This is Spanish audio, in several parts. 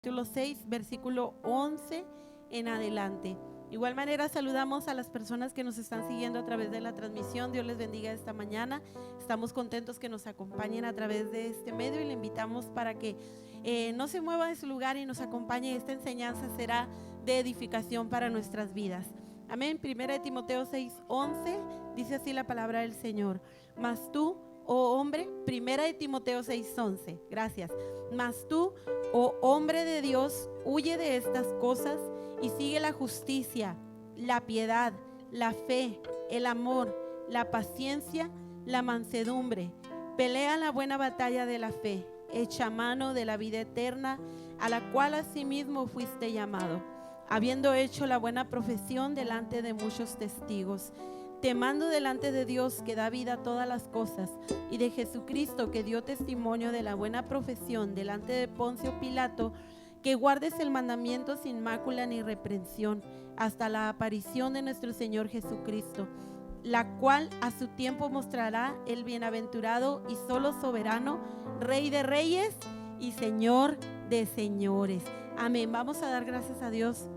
capítulo 6, versículo 11 en adelante. De igual manera saludamos a las personas que nos están siguiendo a través de la transmisión. Dios les bendiga esta mañana. Estamos contentos que nos acompañen a través de este medio y le invitamos para que no se mueva de su lugar y nos acompañe. Esta enseñanza será de edificación para nuestras vidas. Amén. Primera de Timoteo 6:11 dice así la palabra del Señor: mas tú, oh hombre, Primera de Timoteo 6:11, gracias. Mas tú, oh hombre de Dios, huye de estas cosas y sigue la justicia, la piedad, la fe, el amor, la paciencia, la mansedumbre. Pelea la buena batalla de la fe, echa mano de la vida eterna, a la cual asimismo fuiste llamado, habiendo hecho la buena profesión delante de muchos testigos. Te mando delante de Dios, que da vida a todas las cosas, y de Jesucristo, que dio testimonio de la buena profesión delante de Poncio Pilato, que guardes el mandamiento sin mácula ni reprensión hasta la aparición de nuestro Señor Jesucristo, la cual a su tiempo mostrará el bienaventurado y solo soberano, Rey de reyes y Señor de señores. Amén. Vamos a dar gracias a Dios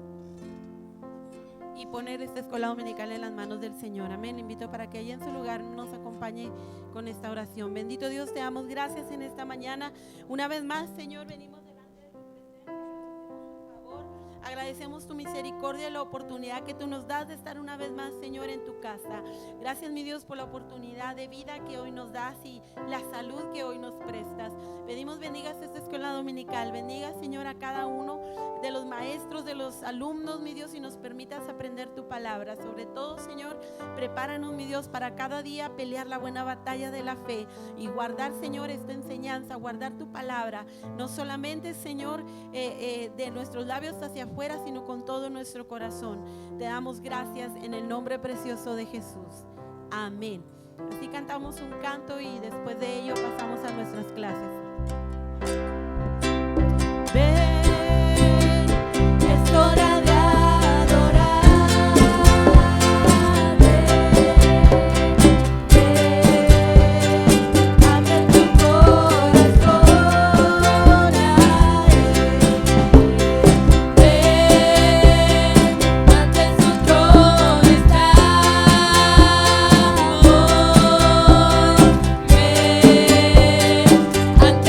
y poner esta escuela dominical en las manos del Señor. Amén. Invito para que ella en su lugar nos acompañe con esta oración. Bendito Dios, te damos gracias en esta mañana. Una vez más, Señor, venimos delante de tu presencia. Por favor, agradecemos tu misericordia y la oportunidad que tú nos das de estar una vez más, Señor, en tu casa. Gracias, mi Dios, por la oportunidad de vida que hoy nos das y la salud que hoy nos prestas. Pedimos bendigas esta escuela dominical. Bendiga, Señor, a cada uno de los maestros, de los alumnos, mi Dios, y nos permitas aprender tu palabra. Sobre todo, Señor, prepáranos, mi Dios, para cada día pelear la buena batalla de la fe y guardar, Señor, esta enseñanza, guardar tu palabra, no solamente, Señor, de nuestros labios hacia afuera, sino con todo nuestro corazón. Te damos gracias en el nombre precioso de Jesús. Amén. Así cantamos un canto y después de ello pasamos a nuestras clases. Ven, es hora de adorar. Ven, abre tu corazón a Él. Ven, ante su trono estamos. Ven, ante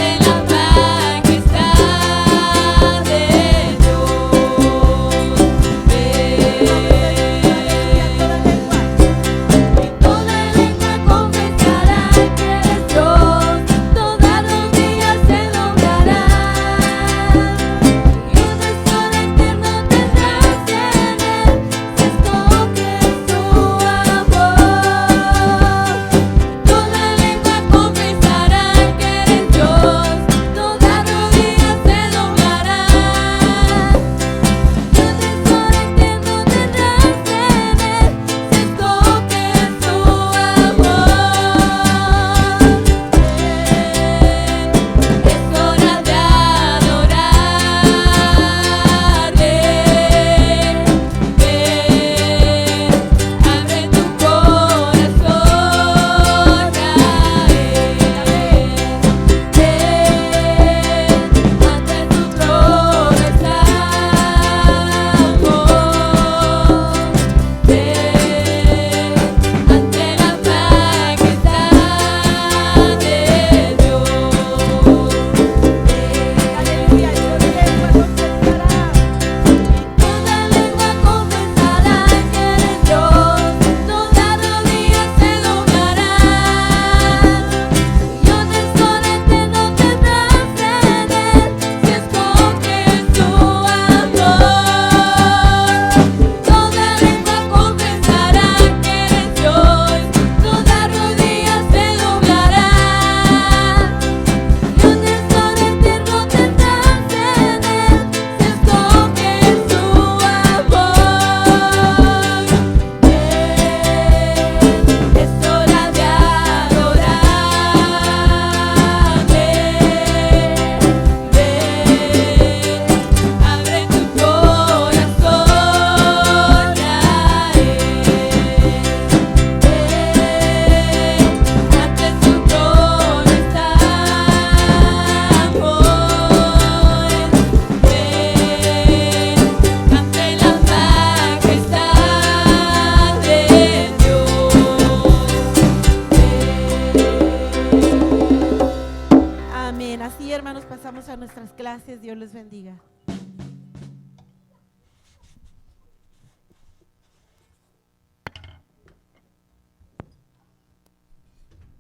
pasamos a nuestras clases. Dios les bendiga.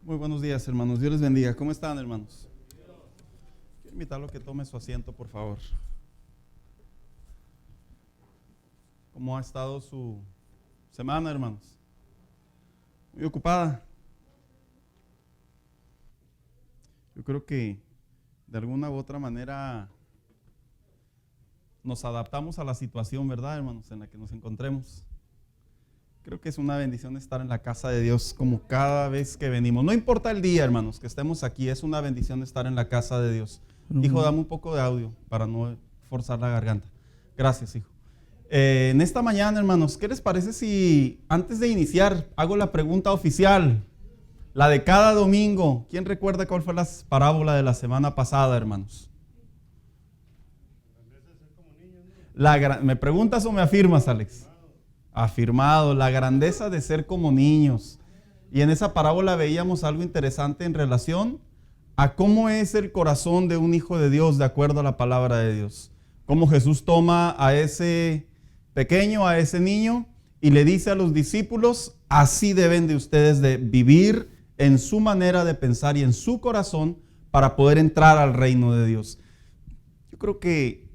Muy buenos días, hermanos. Dios les bendiga. ¿Cómo están, hermanos? Quiero invitarlo a que tome su asiento, por favor. ¿Cómo ha estado su semana, hermanos? Muy ocupada. Yo creo que de alguna u otra manera nos adaptamos a la situación, ¿verdad, hermanos?, en la que nos encontremos. Creo que es una bendición estar en la casa de Dios como cada vez que venimos. No importa el día, hermanos, que estemos aquí, es una bendición estar en la casa de Dios. Hijo, dame un poco de audio para no forzar la garganta. Gracias, hijo. En esta mañana, hermanos, ¿qué les parece si antes de iniciar hago la pregunta oficial? La de cada domingo. ¿Quién recuerda cuál fue la parábola de la semana pasada, hermanos? ¿Me preguntas o me afirmas, Alex? Afirmado, la grandeza de ser como niños. Y en esa parábola veíamos algo interesante en relación a cómo es el corazón de un hijo de Dios de acuerdo a la palabra de Dios. Cómo Jesús toma a ese pequeño, a ese niño, y le dice a los discípulos: así deben de ustedes de vivir en su manera de pensar y en su corazón para poder entrar al reino de Dios. Yo creo que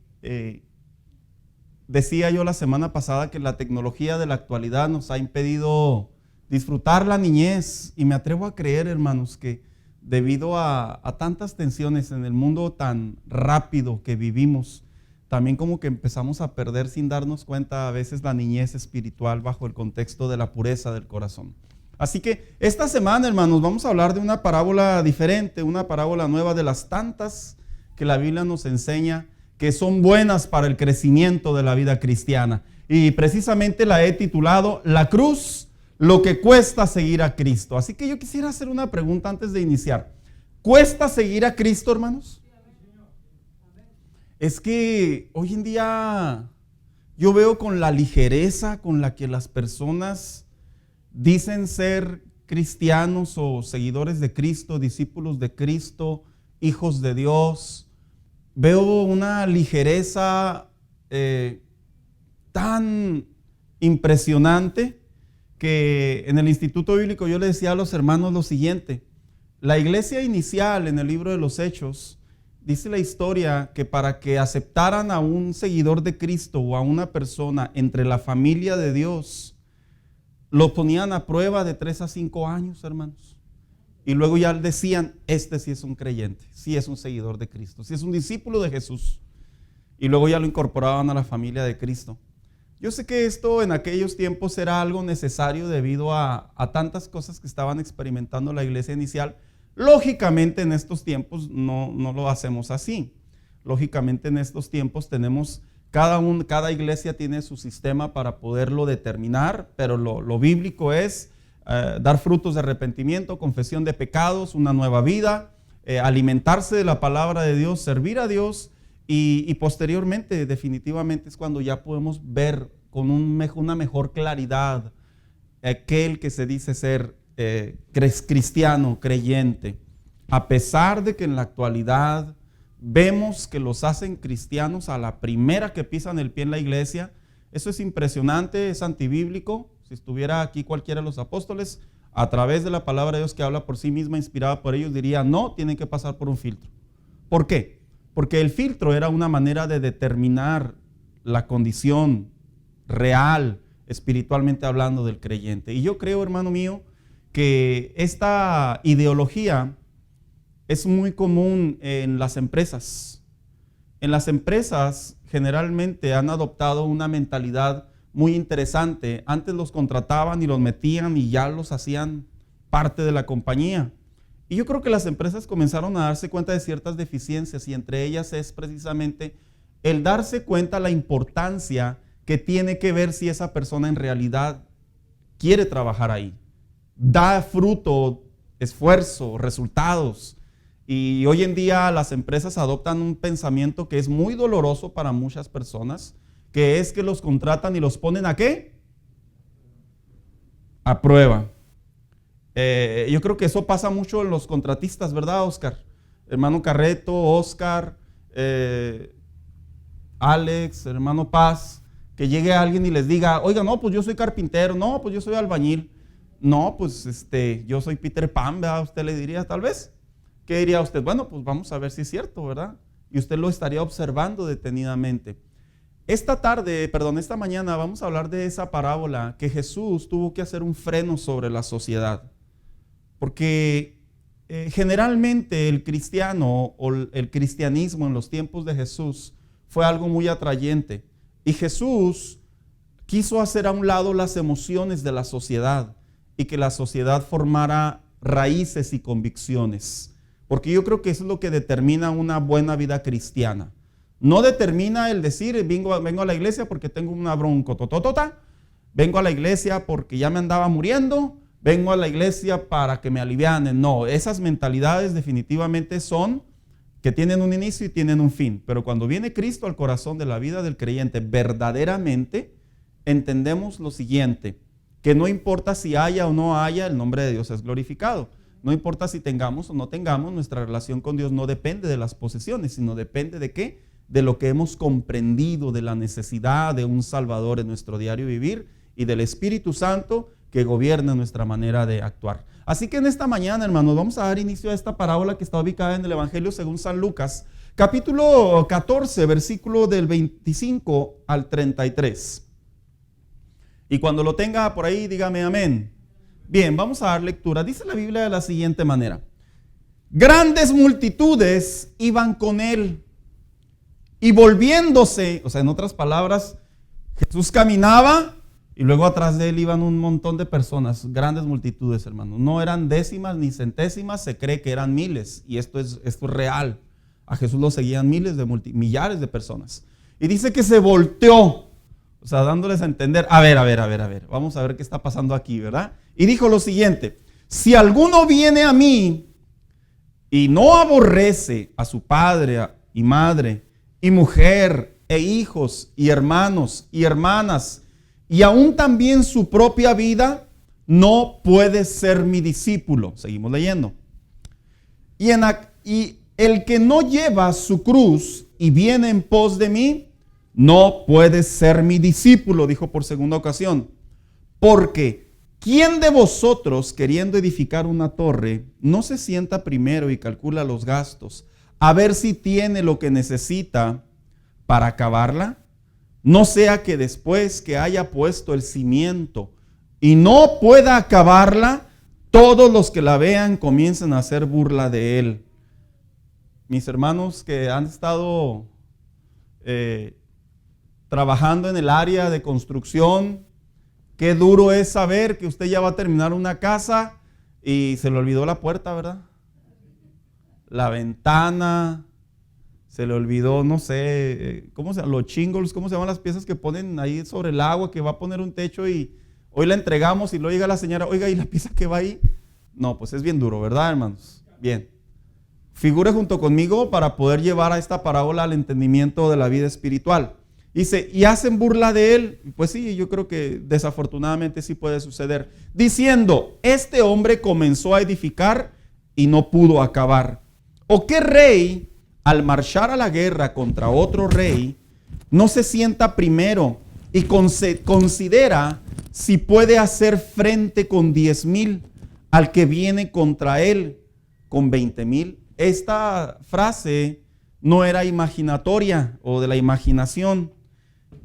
decía yo la semana pasada que la tecnología de la actualidad nos ha impedido disfrutar la niñez, y me atrevo a creer, hermanos, que debido a tantas tensiones en el mundo tan rápido que vivimos, también como que empezamos a perder sin darnos cuenta a veces la niñez espiritual bajo el contexto de la pureza del corazón. Así que esta semana, hermanos, vamos a hablar de una parábola diferente, una parábola nueva de las tantas que la Biblia nos enseña que son buenas para el crecimiento de la vida cristiana. Y precisamente la he titulado La cruz, lo que cuesta seguir a Cristo. Así que yo quisiera hacer una pregunta antes de iniciar. ¿Cuesta seguir a Cristo, hermanos? Es que hoy en día yo veo con la ligereza con la que las personas dicen ser cristianos o seguidores de Cristo, discípulos de Cristo, hijos de Dios. Veo una ligereza tan impresionante que en el Instituto Bíblico yo le decía a los hermanos lo siguiente: la iglesia inicial en el libro de los Hechos dice la historia que para que aceptaran a un seguidor de Cristo o a una persona entre la familia de Dios, lo ponían a prueba de 3 a 5 años, hermanos. Y luego ya decían: este sí es un creyente, sí es un seguidor de Cristo, sí es un discípulo de Jesús. Y luego ya lo incorporaban a la familia de Cristo. Yo sé que esto en aquellos tiempos era algo necesario debido a tantas cosas que estaban experimentando la iglesia inicial. Lógicamente en estos tiempos no lo hacemos así. Lógicamente en estos tiempos tenemos, cada iglesia tiene su sistema para poderlo determinar, pero lo bíblico es dar frutos de arrepentimiento, confesión de pecados, una nueva vida, alimentarse de la palabra de Dios, servir a Dios y posteriormente definitivamente es cuando ya podemos ver con una mejor claridad aquel que se dice ser cristiano, creyente. A pesar de que en la actualidad vemos que los hacen cristianos a la primera que pisan el pie en la iglesia. Eso es impresionante, es antibíblico. Si estuviera aquí cualquiera de los apóstoles, a través de la palabra de Dios que habla por sí misma, inspirada por ellos, diría: no, tienen que pasar por un filtro. ¿Por qué? Porque el filtro era una manera de determinar la condición real, espiritualmente hablando, del creyente. Y yo creo, hermano mío, que esta ideología es muy común en las empresas. En las empresas generalmente han adoptado una mentalidad muy interesante. Antes los contrataban y los metían y ya los hacían parte de la compañía. Y yo creo que las empresas comenzaron a darse cuenta de ciertas deficiencias, y entre ellas es precisamente el darse cuenta la importancia que tiene que ver si esa persona en realidad quiere trabajar ahí, da fruto, esfuerzo, resultados. Y hoy en día las empresas adoptan un pensamiento que es muy doloroso para muchas personas, que es que los contratan y los ponen ¿a qué? A prueba. Yo creo que eso pasa mucho en los contratistas, ¿verdad, Oscar? hermano Carreto, Oscar, Alex, hermano Paz, que llegue alguien y les diga, oiga, no, pues yo soy carpintero, no, pues yo soy albañil, no, pues yo soy Peter Pan, ¿verdad? Usted le diría tal vez. ¿Qué diría usted? Bueno, pues vamos a ver si es cierto, ¿verdad? Y usted lo estaría observando detenidamente. Esta mañana vamos a hablar de esa parábola que Jesús tuvo que hacer un freno sobre la sociedad. Porque generalmente el cristiano o el cristianismo en los tiempos de Jesús fue algo muy atrayente. Y Jesús quiso hacer a un lado las emociones de la sociedad y que la sociedad formara raíces y convicciones. Porque yo creo que eso es lo que determina una buena vida cristiana. No determina el decir, vengo a la iglesia porque tengo una broncototota, vengo a la iglesia porque ya me andaba muriendo, vengo a la iglesia para que me alivianen. No, esas mentalidades definitivamente son que tienen un inicio y tienen un fin. Pero cuando viene Cristo al corazón de la vida del creyente, verdaderamente entendemos lo siguiente, que no importa si haya o no haya, el nombre de Dios es glorificado. No importa si tengamos o no tengamos, nuestra relación con Dios no depende de las posesiones, sino depende de ¿qué? De lo que hemos comprendido, de la necesidad de un Salvador en nuestro diario vivir y del Espíritu Santo que gobierna nuestra manera de actuar. Así que en esta mañana, hermanos, vamos a dar inicio a esta parábola que está ubicada en el Evangelio según San Lucas, capítulo 14, versículo del 25 al 33. Y cuando lo tenga por ahí, dígame amén. Bien, vamos a dar lectura. Dice la Biblia de la siguiente manera. Grandes multitudes iban con él y volviéndose, o sea, en otras palabras, Jesús caminaba y luego atrás de él iban un montón de personas, grandes multitudes, hermanos. No eran décimas ni centésimas, se cree que eran miles y esto es real. A Jesús lo seguían millares de personas. Y dice que se volteó, o sea, dándoles a entender, a ver, vamos a ver qué está pasando aquí, ¿verdad? Y dijo lo siguiente, si alguno viene a mí y no aborrece a su padre y madre y mujer e hijos y hermanos y hermanas y aún también su propia vida, no puede ser mi discípulo. Seguimos leyendo. Y el que no lleva su cruz y viene en pos de mí, no puede ser mi discípulo, dijo por segunda ocasión. Porque ¿quién de vosotros, queriendo edificar una torre, no se sienta primero y calcula los gastos, a ver si tiene lo que necesita para acabarla? No sea que después que haya puesto el cimiento y no pueda acabarla, todos los que la vean comiencen a hacer burla de él. Mis hermanos que han estado trabajando en el área de construcción, qué duro es saber que usted ya va a terminar una casa y se le olvidó la puerta, ¿verdad? La ventana, se le olvidó, no sé, ¿cómo se llama? Los shingles, ¿cómo se llaman las piezas que ponen ahí sobre el agua que va a poner un techo y hoy la entregamos y luego llega la señora, oiga, ¿y la pieza que va ahí? No, pues es bien duro, ¿verdad, hermanos? Bien. Figure junto conmigo para poder llevar a esta parábola al entendimiento de la vida espiritual. Dice, y hacen burla de él. Pues sí, yo creo que desafortunadamente sí puede suceder. Diciendo, este hombre comenzó a edificar y no pudo acabar. ¿O qué rey, al marchar a la guerra contra otro rey, no se sienta primero y considera si puede hacer frente con 10,000 al que viene contra él con 20,000? Esta frase no era imaginatoria o de la imaginación.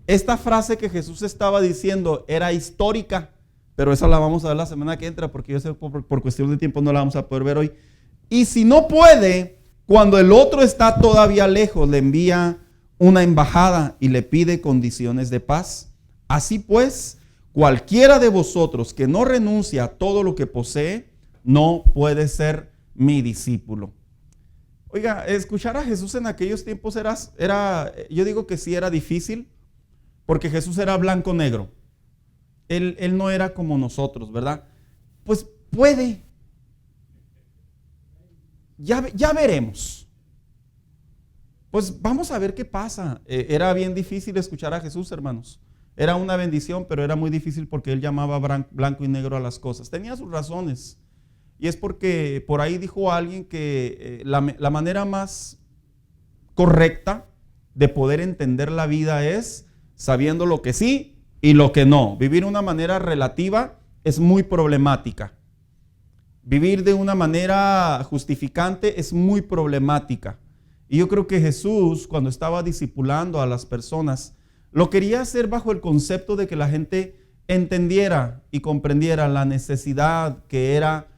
Esta frase que Jesús estaba diciendo era histórica, pero esa la vamos a ver la semana que entra porque yo sé por cuestión de tiempo no la vamos a poder ver hoy. Y si no puede, cuando el otro está todavía lejos, le envía una embajada y le pide condiciones de paz. Así pues, cualquiera de vosotros que no renuncia a todo lo que posee, no puede ser mi discípulo. Oiga, escuchar a Jesús en aquellos tiempos yo digo que sí era difícil, porque Jesús era blanco-negro. Él no era como nosotros, ¿verdad? Pues puede. Ya veremos. Pues vamos a ver qué pasa. Era bien difícil escuchar a Jesús, hermanos. Era una bendición, pero era muy difícil porque él llamaba blanco y negro a las cosas. Tenía sus razones. y es porque por ahí dijo alguien que la manera más correcta de poder entender la vida es sabiendo lo que sí y lo que no. Vivir de una manera relativa es muy problemática. Vivir de una manera justificante es muy problemática. Y yo creo que Jesús, cuando estaba discipulando a las personas, lo quería hacer bajo el concepto de que la gente entendiera y comprendiera la necesidad que era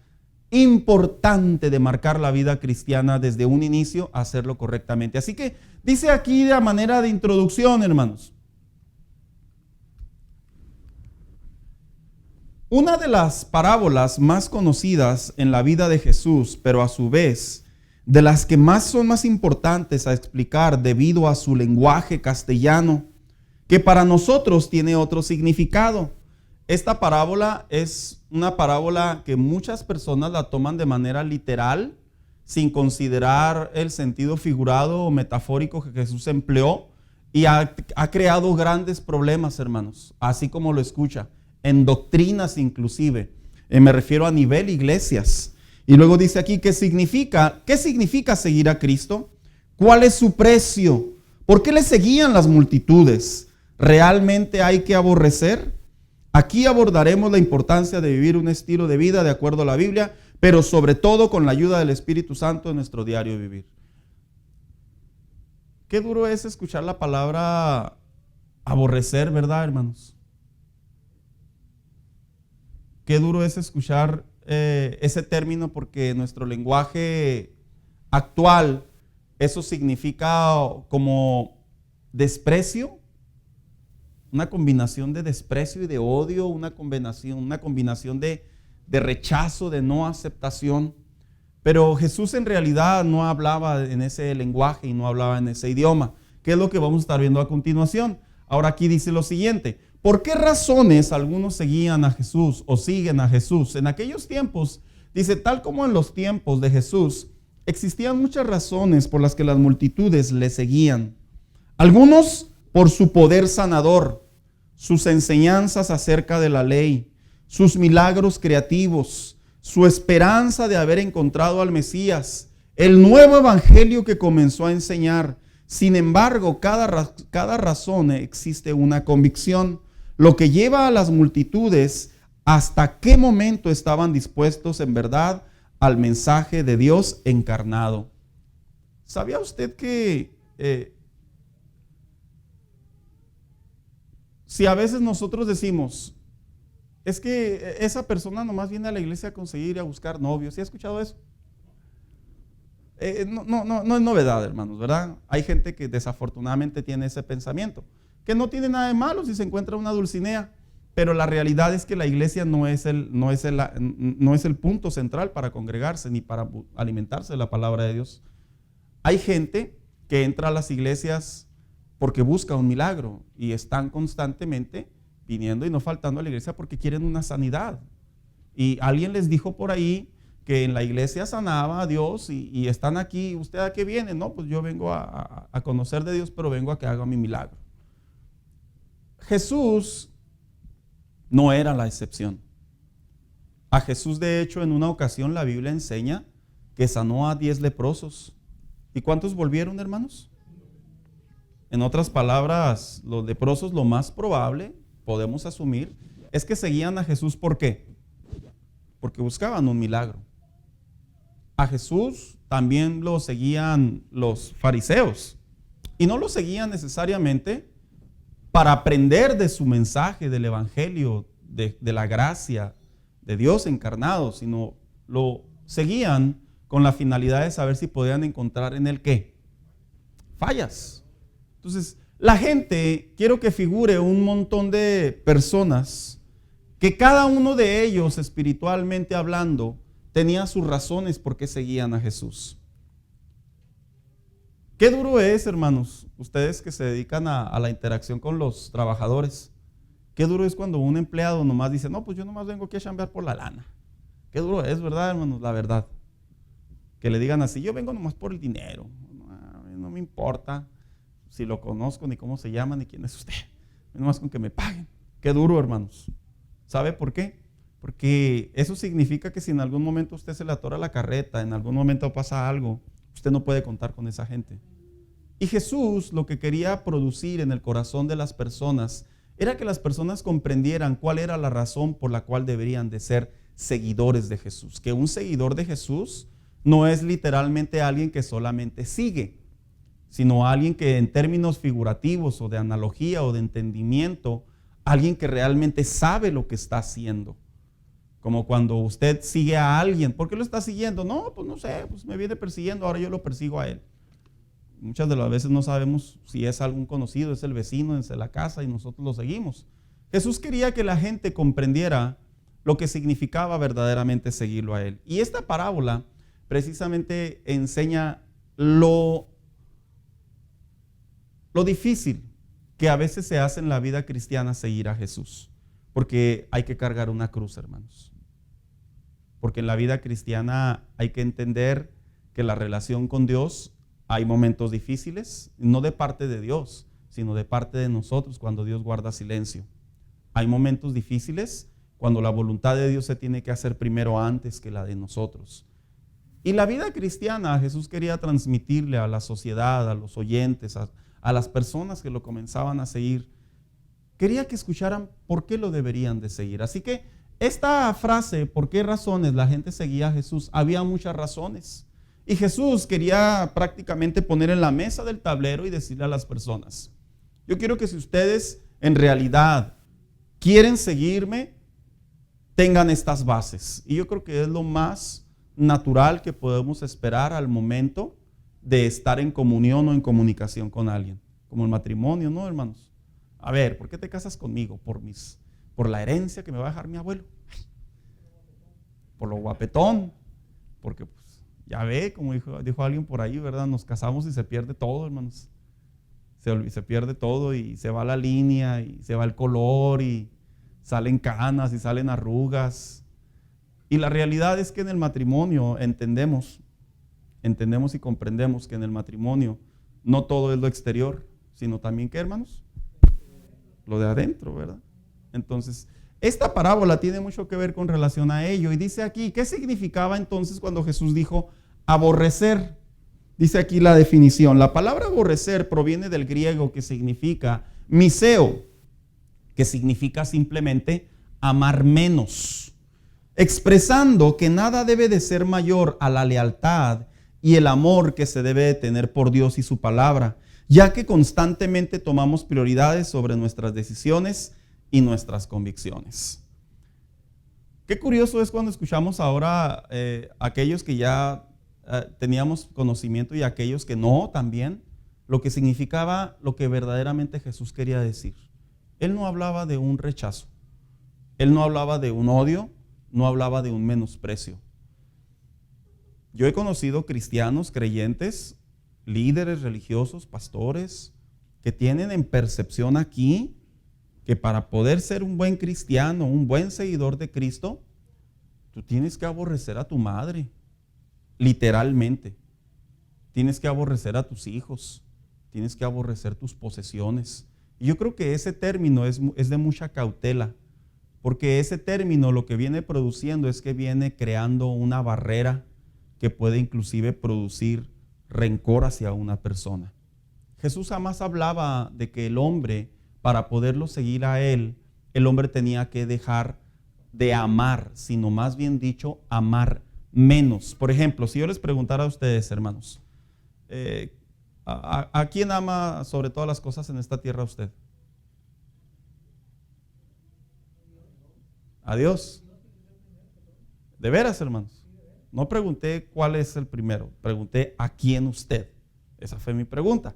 importante de marcar la vida cristiana desde un inicio, hacerlo correctamente. Así que dice aquí de manera de introducción, hermanos. Una de las parábolas más conocidas en la vida de Jesús, pero a su vez de las que son más importantes a explicar debido a su lenguaje castellano, que para nosotros tiene otro significado. Esta parábola es una parábola que muchas personas la toman de manera literal, sin considerar el sentido figurado o metafórico que Jesús empleó, y ha creado grandes problemas, hermanos, así como lo escucha, en doctrinas inclusive. Me refiero a nivel iglesias. Y luego dice aquí, ¿qué significa seguir a Cristo? ¿Cuál es su precio? ¿Por qué le seguían las multitudes? ¿Realmente hay que aborrecer? Aquí abordaremos la importancia de vivir un estilo de vida de acuerdo a la Biblia, pero sobre todo con la ayuda del Espíritu Santo en nuestro diario vivir. Qué duro es escuchar la palabra aborrecer, ¿verdad, hermanos? Qué duro es escuchar ese término, porque en nuestro lenguaje actual eso significa como desprecio, una combinación de desprecio y de odio, una combinación de rechazo, de no aceptación. Pero Jesús en realidad no hablaba en ese lenguaje y no hablaba en ese idioma, que es lo que vamos a estar viendo a continuación. Ahora aquí dice lo siguiente: ¿por qué razones algunos seguían a Jesús o siguen a Jesús? En aquellos tiempos, dice, tal como en los tiempos de Jesús, existían muchas razones por las que las multitudes le seguían. Algunos por su poder sanador, sus enseñanzas acerca de la ley, sus milagros creativos, su esperanza de haber encontrado al Mesías, el nuevo evangelio que comenzó a enseñar. Sin embargo, cada razón existe una convicción, lo que lleva a las multitudes hasta qué momento estaban dispuestos en verdad al mensaje de Dios encarnado. ¿Sabía usted que si a veces nosotros decimos, es que esa persona nomás viene a la iglesia a conseguir y a buscar novios? ¿Sí ha escuchado eso? No es novedad, hermanos, ¿verdad? Hay gente que desafortunadamente tiene ese pensamiento, que no tiene nada de malo si se encuentra una Dulcinea, pero la realidad es que la iglesia no es el punto central para congregarse ni para alimentarse de la palabra de Dios. Hay gente que entra a las iglesias porque busca un milagro y están constantemente viniendo y no faltando a la iglesia porque quieren una sanidad. Y alguien les dijo por ahí que en la iglesia sanaba a Dios y están aquí. ¿Usted a qué viene? No, pues yo vengo a conocer de Dios, pero vengo a que haga mi milagro. Jesús no era la excepción. A Jesús, de hecho, en una ocasión la Biblia enseña que sanó a 10 leprosos. ¿Y cuántos volvieron, hermanos? En otras palabras, los leprosos, lo más probable, podemos asumir, es que seguían a Jesús. ¿Por qué? Porque buscaban un milagro. A Jesús también lo seguían los fariseos, y no lo seguían necesariamente para aprender de su mensaje, del evangelio, de la gracia de Dios encarnado, sino lo seguían con la finalidad de saber si podían encontrar en él ¿qué? Fallas. Entonces, la gente, quiero que figure un montón de personas que cada uno de ellos, espiritualmente hablando, tenía sus razones por qué seguían a Jesús. Qué duro es, hermanos, ustedes que se dedican a la interacción con los trabajadores. Qué duro es cuando un empleado nomás dice, no, pues yo nomás vengo aquí a chambear por la lana. Qué duro es, ¿verdad, hermanos? La verdad. Que le digan así, yo vengo nomás por el dinero. No me importa si lo conozco, ni cómo se llama, ni quién es usted. Nomás con que me paguen. Qué duro, hermanos. ¿Sabe por qué? Porque eso significa que si en algún momento usted se le atora la carreta, en algún momento pasa algo, usted no puede contar con esa gente. Y Jesús lo que quería producir en el corazón de las personas era que las personas comprendieran cuál era la razón por la cual deberían de ser seguidores de Jesús. Que un seguidor de Jesús no es literalmente alguien que solamente sigue, sino alguien que en términos figurativos o de analogía o de entendimiento, alguien que realmente sabe lo que está haciendo. Como cuando usted sigue a alguien, ¿por qué lo está siguiendo? No, pues no sé, pues me viene persiguiendo, ahora yo lo persigo a él. Muchas de las veces no sabemos si es algún conocido, es el vecino, es la casa y nosotros lo seguimos. Jesús quería que la gente comprendiera lo que significaba verdaderamente seguirlo a él. Y esta parábola precisamente enseña lo difícil que a veces se hace en la vida cristiana seguir a Jesús. Porque hay que cargar una cruz, hermanos. Porque en la vida cristiana hay que entender que la relación con Dios, hay momentos difíciles, no de parte de Dios, sino de parte de nosotros cuando Dios guarda silencio. Hay momentos difíciles cuando la voluntad de Dios se tiene que hacer primero antes que la de nosotros. Y la vida cristiana, Jesús quería transmitirle a la sociedad, a los oyentes, a las personas que lo comenzaban a seguir, quería que escucharan por qué lo deberían de seguir. Así que esta frase, ¿por qué razones la gente seguía a Jesús? Había muchas razones. Y Jesús quería prácticamente poner en la mesa del tablero y decirle a las personas, yo quiero que si ustedes en realidad quieren seguirme, tengan estas bases. Y yo creo que es lo más natural que podemos esperar al momento de estar en comunión o en comunicación con alguien. Como el matrimonio, ¿no, hermanos? A ver, ¿por qué te casas conmigo? Por la herencia que me va a dejar mi abuelo. Por lo guapetón. Porque pues, ya ve, como dijo alguien por ahí, ¿verdad? Nos casamos y se pierde todo, hermanos. Se pierde todo y se va la línea y se va el color y salen canas y salen arrugas. Y la realidad es que en el matrimonio entendemos y comprendemos que en el matrimonio no todo es lo exterior, sino también, ¿qué, hermanos? Lo de adentro, ¿verdad? Entonces, esta parábola tiene mucho que ver con relación a ello. Y dice aquí, ¿qué significaba entonces cuando Jesús dijo aborrecer? Dice aquí la definición. La palabra aborrecer proviene del griego que significa miseo, que significa simplemente amar menos, expresando que nada debe de ser mayor a la lealtad y el amor que se debe de tener por Dios y su palabra, ya que constantemente tomamos prioridades sobre nuestras decisiones y nuestras convicciones. Qué curioso es cuando escuchamos ahora aquellos que ya teníamos conocimiento y aquellos que no también, lo que significaba lo que verdaderamente Jesús quería decir. Él no hablaba de un rechazo, él no hablaba de un odio, no hablaba de un menosprecio. Yo he conocido cristianos, creyentes, líderes religiosos, pastores, que tienen en percepción aquí que para poder ser un buen cristiano, un buen seguidor de Cristo, tú tienes que aborrecer a tu madre, literalmente. Tienes que aborrecer a tus hijos, tienes que aborrecer tus posesiones. Y yo creo que ese término es de mucha cautela, porque ese término lo que viene produciendo es que viene creando una barrera que puede inclusive producir rencor hacia una persona. Jesús jamás hablaba de que el hombre, para poderlo seguir a él, el hombre tenía que dejar de amar, sino más bien dicho, amar menos. Por ejemplo, si yo les preguntara a ustedes, hermanos, ¿a quién ama sobre todas las cosas en esta tierra usted? ¿A Dios? ¿De veras, hermanos? No pregunté cuál es el primero, pregunté a quién usted. Esa fue mi pregunta.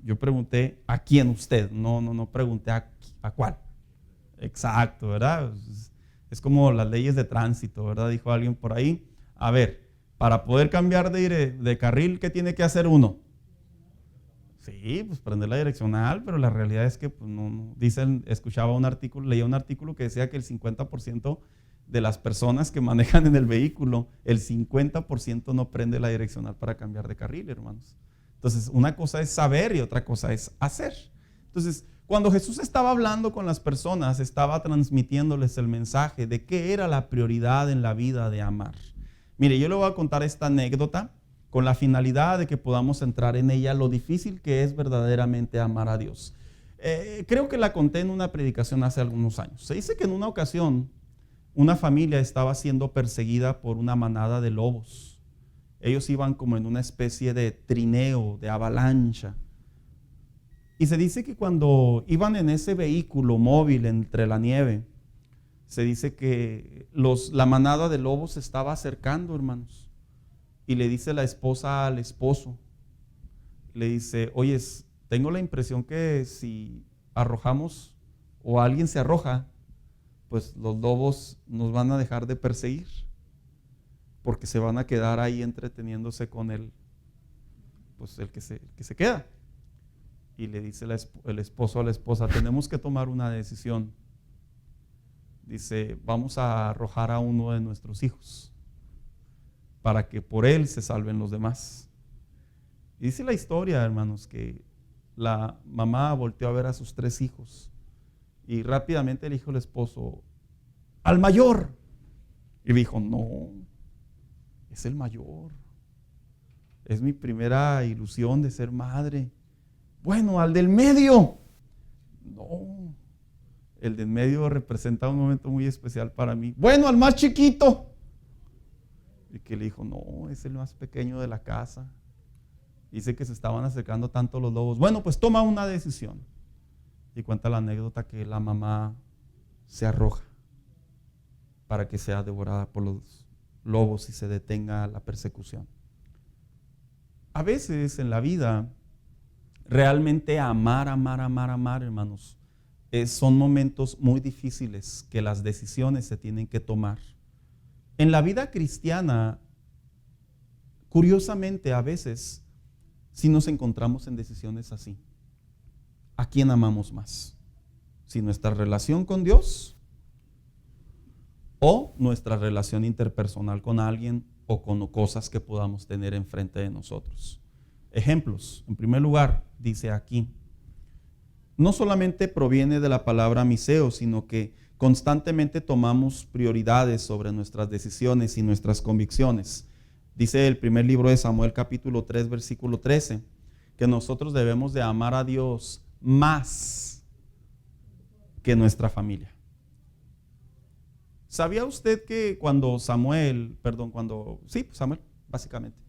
Yo pregunté a quién usted, no pregunté a cuál. Exacto, ¿verdad? Es como las leyes de tránsito, ¿verdad? Dijo alguien por ahí. A ver, para poder cambiar de carril, ¿qué tiene que hacer uno? Sí, pues prender la direccional, pero la realidad es que pues, no. Dicen, leía un artículo que decía que el 50% de las personas que manejan en el vehículo, el 50% no prende la direccional para cambiar de carril, hermanos. Entonces, una cosa es saber y otra cosa es hacer. Entonces, Cuando Jesús estaba hablando con las personas, estaba transmitiéndoles el mensaje de qué era la prioridad en la vida de amar. Mire, yo le voy a contar esta anécdota con la finalidad de que podamos entrar en ella, lo difícil que es verdaderamente amar a Dios. Creo que la conté en una predicación hace algunos años. Se dice que en una ocasión una familia estaba siendo perseguida por una manada de lobos. Ellos iban como en una especie de trineo, de avalancha. Y se dice que cuando iban en ese vehículo móvil entre la nieve, se dice que la manada de lobos se estaba acercando, hermanos. Y le dice la esposa al esposo, le dice, oye, tengo la impresión que si arrojamos o alguien se arroja, pues los lobos nos van a dejar de perseguir, porque se van a quedar ahí entreteniéndose con el que se queda. Y le dice el esposo a la esposa, tenemos que tomar una decisión. Dice, vamos a arrojar a uno de nuestros hijos para que por él se salven los demás. Y dice la historia, hermanos, que la mamá volteó a ver a sus 3 hijos y rápidamente le dijo al esposo, al mayor. Y dijo, no, es el mayor. Es mi primera ilusión de ser madre. Bueno, al del medio. No, el del medio representa un momento muy especial para mí. Bueno, al más chiquito. Y que le dijo, no, es el más pequeño de la casa. Dice que se estaban acercando tanto los lobos. Bueno, pues toma una decisión. Y cuenta la anécdota que la mamá se arroja para que sea devorada por los lobos y se detenga la persecución. A veces en la vida, realmente amar, hermanos, son momentos muy difíciles que las decisiones se tienen que tomar. En la vida cristiana, curiosamente, a veces sí nos encontramos en decisiones así. ¿A quién amamos más? ¿Si nuestra relación con Dios o nuestra relación interpersonal con alguien o con cosas que podamos tener enfrente de nosotros? Ejemplos. En primer lugar, dice aquí, no solamente proviene de la palabra miseo, sino que constantemente tomamos prioridades sobre nuestras decisiones y nuestras convicciones. Dice el primer libro de Samuel, capítulo 3, versículo 13, que nosotros debemos de amar a Dios más que nuestra familia. ¿Sabía usted que Samuel, básicamente,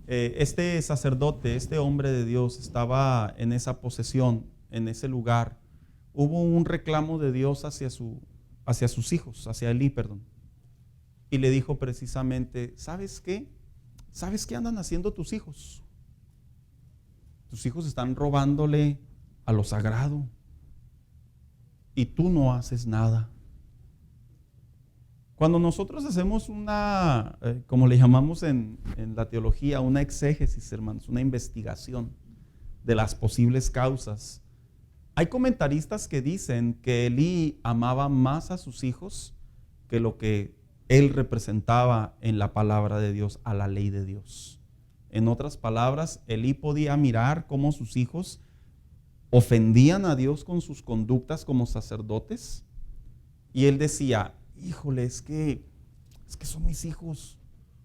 este sacerdote, este hombre de Dios estaba en esa posesión, en ese lugar, hubo un reclamo de Dios hacia sus hijos, hacia Elí, y le dijo precisamente, ¿sabes qué? ¿Sabes qué andan haciendo tus hijos? Tus hijos están robándole a lo sagrado y tú no haces nada. Cuando nosotros hacemos como le llamamos en la teología, una exégesis, hermanos, una investigación de las posibles causas, hay comentaristas que dicen que Elí amaba más a sus hijos que lo que él representaba en la palabra de Dios, a la ley de Dios. En otras palabras, Elí podía mirar cómo sus hijos ofendían a Dios con sus conductas como sacerdotes, y él decía, híjole, es que son mis hijos,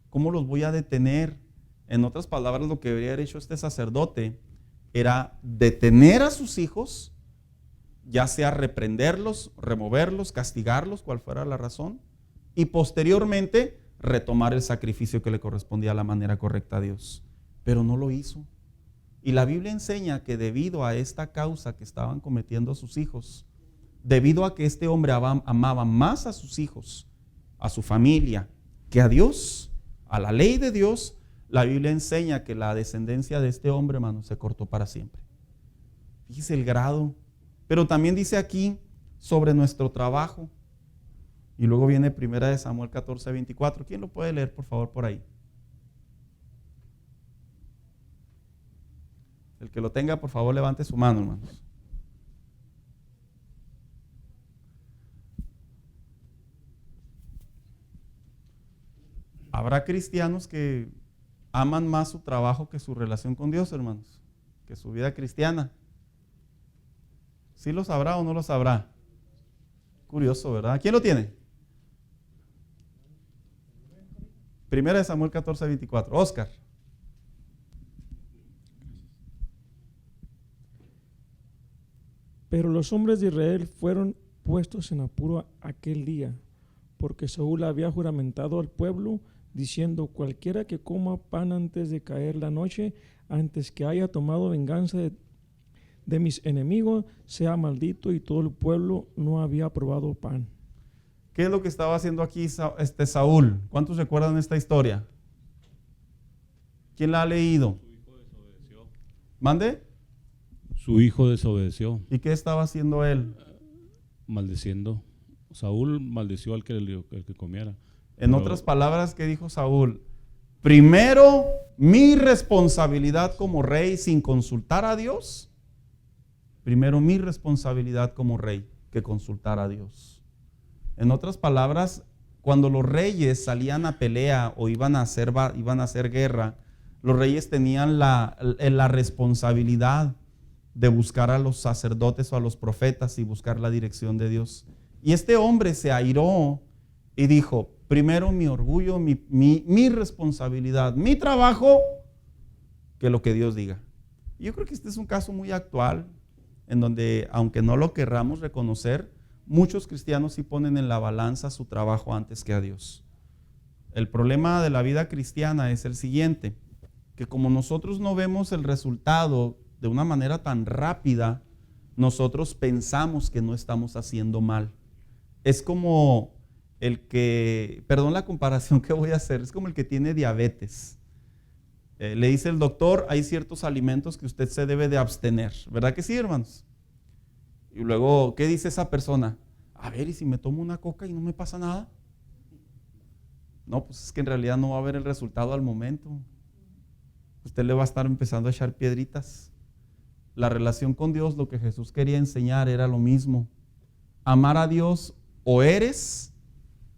¿cómo los voy a detener? En otras palabras, lo que debería haber hecho este sacerdote era detener a sus hijos, ya sea reprenderlos, removerlos, castigarlos, cual fuera la razón, y posteriormente retomar el sacrificio que le correspondía a la manera correcta a Dios. Pero no lo hizo. Y la Biblia enseña que debido a esta causa que estaban cometiendo sus hijos, debido a que este hombre amaba más a sus hijos, a su familia, que a Dios, a la ley de Dios, la Biblia enseña que la descendencia de este hombre, hermano, se cortó para siempre. Fíjese el grado. Pero también dice aquí sobre nuestro trabajo. Y luego viene 1 Samuel 14, 24. ¿Quién lo puede leer, por favor, por ahí? El que lo tenga, por favor, levante su mano, hermanos. Habrá cristianos que aman más su trabajo que su relación con Dios, hermanos, que su vida cristiana. ¿Sí lo sabrá o no lo sabrá? Curioso, ¿verdad? ¿Quién lo tiene? 1 Samuel 14:24. Oscar. Pero los hombres de Israel fueron puestos en apuro aquel día, porque Saúl había juramentado al pueblo, diciendo: cualquiera que coma pan antes de caer la noche, antes que haya tomado venganza de mis enemigos, sea maldito. Y todo el pueblo no había probado pan. ¿Qué es lo que estaba haciendo aquí Saúl? ¿Cuántos recuerdan esta historia? ¿Quién la ha leído? Su hijo desobedeció. ¿Mande? Su hijo desobedeció, ¿Y qué estaba haciendo él? maldeciendo. Saúl maldició al que comiera. En Pero otras palabras, ¿qué dijo Saúl? Primero, mi responsabilidad como rey sin consultar a Dios. Primero, mi responsabilidad como rey que consultar a Dios. En otras palabras, cuando los reyes salían a pelea o iban a hacer guerra, los reyes tenían la responsabilidad de buscar a los sacerdotes o a los profetas y buscar la dirección de Dios. Y este hombre se airó y dijo: primero mi orgullo, mi responsabilidad, mi trabajo, que lo que Dios diga. Y yo creo que este es un caso muy actual, en donde, aunque no lo querramos reconocer, muchos cristianos sí ponen en la balanza su trabajo antes que a Dios. El problema de la vida cristiana es el siguiente, que como nosotros no vemos el resultado de una manera tan rápida, nosotros pensamos que no estamos haciendo mal. Es como el que, perdón la comparación que voy a hacer, es como el que tiene diabetes. Le dice el doctor: hay ciertos alimentos que usted se debe de abstener. ¿Verdad que sí, hermanos? Y luego, ¿qué dice esa persona? A ver, ¿y si me tomo una coca y no me pasa nada? No, pues es que en realidad no va a ver el resultado al momento. Usted le va a estar empezando a echar piedritas. La relación con Dios, lo que Jesús quería enseñar era lo mismo. Amar a Dios, o eres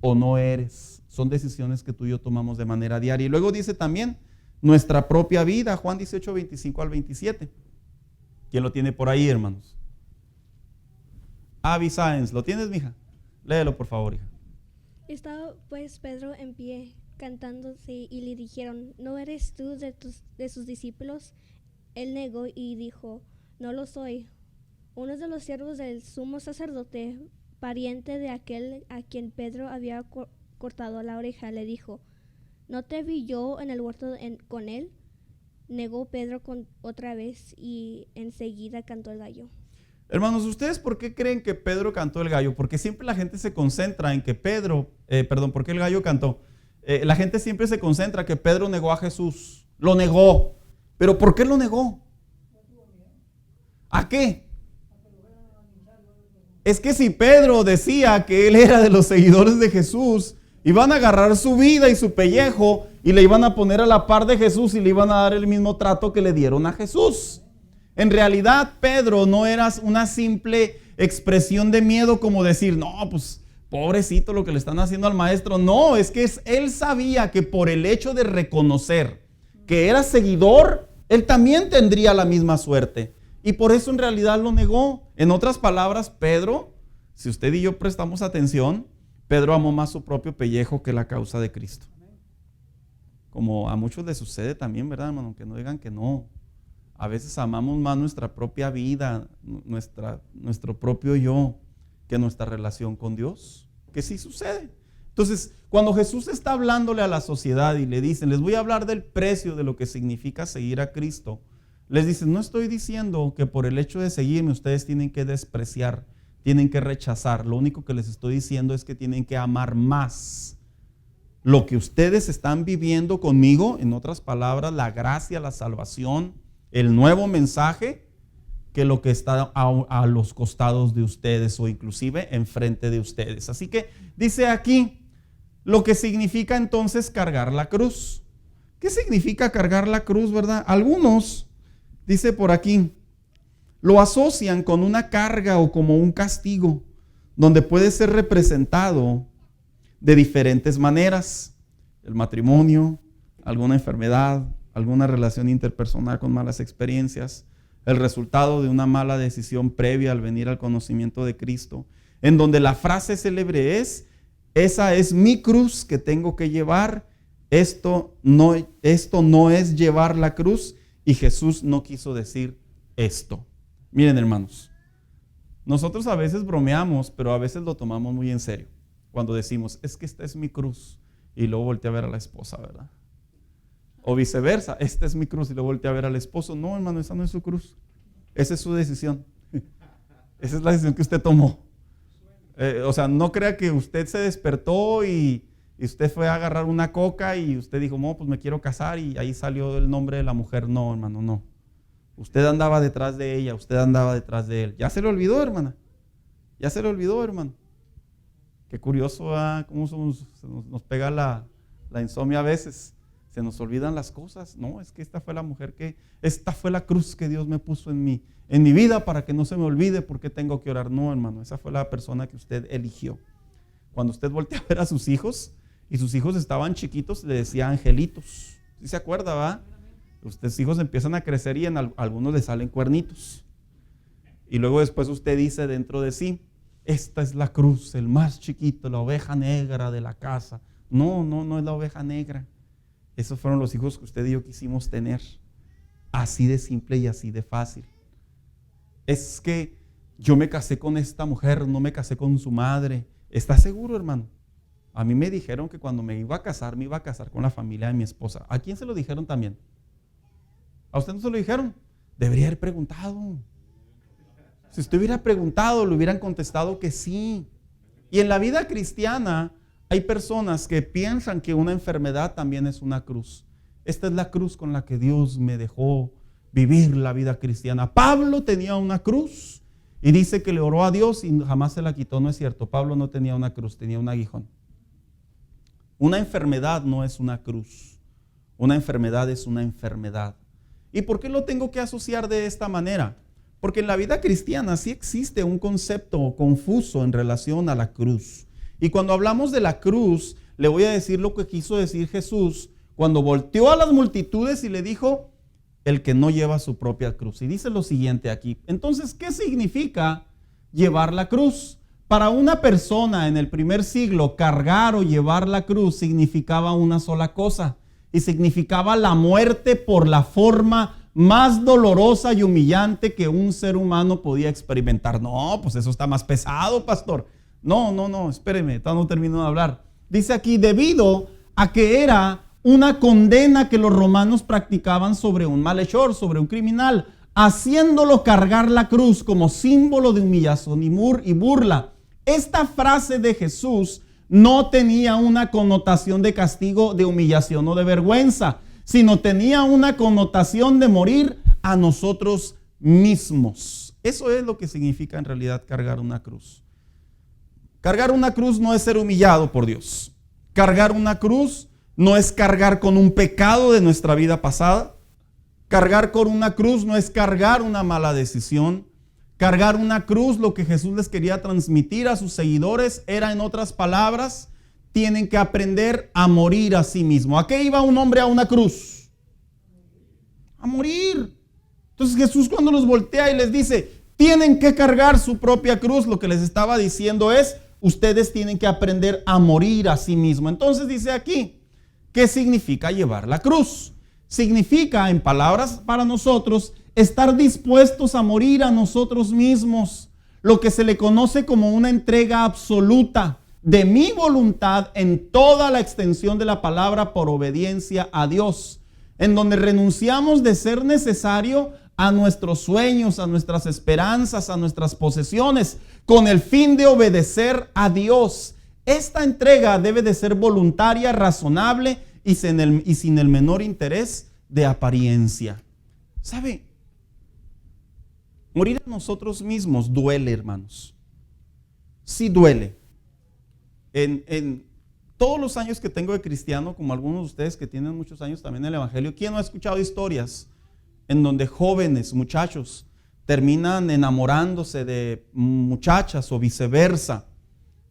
o no eres. Son decisiones que tú y yo tomamos de manera diaria. Y luego dice también nuestra propia vida, Juan 18:25-27. ¿Quién lo tiene por ahí, hermanos? Abby Sáenz, ¿lo tienes, mija? Léelo, por favor, hija. Estaba pues Pedro en pie, cantándose, y le dijeron: ¿no eres tú de sus discípulos? Él negó y dijo: no lo soy. Uno de los siervos del sumo sacerdote, pariente de aquel a quien Pedro había cortado la oreja, le dijo: ¿no te vi yo en el huerto con él? Negó Pedro otra vez, y enseguida cantó el gallo. Hermanos, ¿ustedes por qué creen que Pedro cantó el gallo? Porque siempre la gente se concentra en que ¿por qué el gallo cantó? La gente siempre se concentra que Pedro negó a Jesús. Lo negó. ¿Pero por qué lo negó? ¿A qué? Es que si Pedro decía que él era de los seguidores de Jesús, iban a agarrar su vida y su pellejo y le iban a poner a la par de Jesús y le iban a dar el mismo trato que le dieron a Jesús. En realidad, Pedro no era una simple expresión de miedo, como decir: no, pues pobrecito lo que le están haciendo al maestro. No, es que él sabía que por el hecho de reconocer que era seguidor, él también tendría la misma suerte. Y por eso en realidad lo negó. En otras palabras, Pedro, si usted y yo prestamos atención, Pedro amó más su propio pellejo que la causa de Cristo. Como a muchos les sucede también, ¿verdad, hermano? Aunque no digan que no. A veces amamos más nuestra propia vida, nuestro propio yo, que nuestra relación con Dios, que sí sucede. Entonces, cuando Jesús está hablándole a la sociedad y le dicen: les voy a hablar del precio de lo que significa seguir a Cristo, les dicen: no estoy diciendo que por el hecho de seguirme ustedes tienen que despreciar, tienen que rechazar. Lo único que les estoy diciendo es que tienen que amar más lo que ustedes están viviendo conmigo, en otras palabras, la gracia, la salvación, el nuevo mensaje, que lo que está a los costados de ustedes o inclusive enfrente de ustedes. Así que dice aquí lo que significa entonces cargar la cruz. ¿Qué significa cargar la cruz, verdad? Algunos, dice por aquí, lo asocian con una carga o como un castigo, donde puede ser representado de diferentes maneras: el matrimonio, alguna enfermedad, alguna relación interpersonal con malas experiencias, el resultado de una mala decisión previa al venir al conocimiento de Cristo, en donde la frase célebre es: esa es mi cruz que tengo que llevar, esto no es llevar la cruz, y Jesús no quiso decir esto. Miren, hermanos, nosotros a veces bromeamos, pero a veces lo tomamos muy en serio, cuando decimos, es que esta es mi cruz, y luego voltea a ver a la esposa, ¿verdad? O viceversa, esta es mi cruz, y luego voltea a ver al esposo. No, hermano, esa no es su cruz, esa es su decisión. Esa es la decisión que usted tomó. O sea, no crea que usted se despertó y usted fue a agarrar una coca y usted dijo, no, pues me quiero casar, y ahí salió el nombre de la mujer. No, hermano, no. Usted andaba detrás de ella, usted andaba detrás de él. Ya se le olvidó, hermana. Ya se le olvidó, hermano. Qué curioso, cómo nos pega la insomnia a veces. Se nos olvidan las cosas. No, es que esta fue la cruz que Dios me puso en mi vida para que no se me olvide por qué tengo que orar. No, hermano, esa fue la persona que usted eligió. Cuando usted voltea a ver a sus hijos, y sus hijos estaban chiquitos, le decía angelitos. ¿Sí se acuerda, va? Sus hijos empiezan a crecer y a algunos les salen cuernitos. Y luego después usted dice dentro de sí, esta es la cruz, el más chiquito, la oveja negra de la casa. No, no es la oveja negra. Esos fueron los hijos que usted y yo quisimos tener. Así de simple y así de fácil. Es que yo me casé con esta mujer, no me casé con su madre. ¿Está seguro, hermano? A mí me dijeron que cuando me iba a casar con la familia de mi esposa. ¿A quién se lo dijeron también? ¿A usted no se lo dijeron? Debería haber preguntado. Si usted hubiera preguntado, le hubieran contestado que sí. Y en la vida cristiana hay personas que piensan que una enfermedad también es una cruz. Esta es la cruz con la que Dios me dejó vivir la vida cristiana. Pablo tenía una cruz y dice que le oró a Dios y jamás se la quitó. No es cierto, Pablo no tenía una cruz, tenía un aguijón. Una enfermedad no es una cruz. Una enfermedad es una enfermedad. ¿Y por qué lo tengo que asociar de esta manera? Porque en la vida cristiana sí existe un concepto confuso en relación a la cruz. Y cuando hablamos de la cruz, le voy a decir lo que quiso decir Jesús cuando volteó a las multitudes y le dijo, el que no lleva su propia cruz. Y dice lo siguiente aquí. Entonces, ¿qué significa llevar la cruz? Para una persona en el primer siglo, cargar o llevar la cruz significaba una sola cosa. Y significaba la muerte por la forma más dolorosa y humillante que un ser humano podía experimentar. No, pues eso está más pesado, pastor. No, espéreme, no termino de hablar. Dice aquí, debido a que era una condena que los romanos practicaban sobre un malhechor, sobre un criminal, haciéndolo cargar la cruz como símbolo de humillación y burla. Esta frase de Jesús no tenía una connotación de castigo, de humillación o de vergüenza, sino tenía una connotación de morir a nosotros mismos. Eso es lo que significa en realidad cargar una cruz. Cargar una cruz no es ser humillado por Dios. Cargar una cruz no es cargar con un pecado de nuestra vida pasada. Cargar con una cruz no es cargar una mala decisión. Cargar una cruz, lo que Jesús les quería transmitir a sus seguidores era, en otras palabras, tienen que aprender a morir a sí mismo. ¿A qué iba un hombre a una cruz? A morir. Entonces Jesús, cuando los voltea y les dice, tienen que cargar su propia cruz, lo que les estaba diciendo es, ustedes tienen que aprender a morir a sí mismo. Entonces dice aquí, ¿qué significa llevar la cruz? Significa, en palabras para nosotros, estar dispuestos a morir a nosotros mismos, lo que se le conoce como una entrega absoluta de mi voluntad en toda la extensión de la palabra por obediencia a Dios, en donde renunciamos de ser necesario a nuestros sueños, a nuestras esperanzas, a nuestras posesiones, con el fin de obedecer a Dios. Esta entrega debe de ser voluntaria, razonable y sin el menor interés de apariencia. ¿Sabe? Morir a nosotros mismos duele, hermanos. Sí duele. En todos los años que tengo de cristiano, como algunos de ustedes que tienen muchos años también en el Evangelio, ¿quién no ha escuchado historias en donde jóvenes, muchachos, terminan enamorándose de muchachas o viceversa,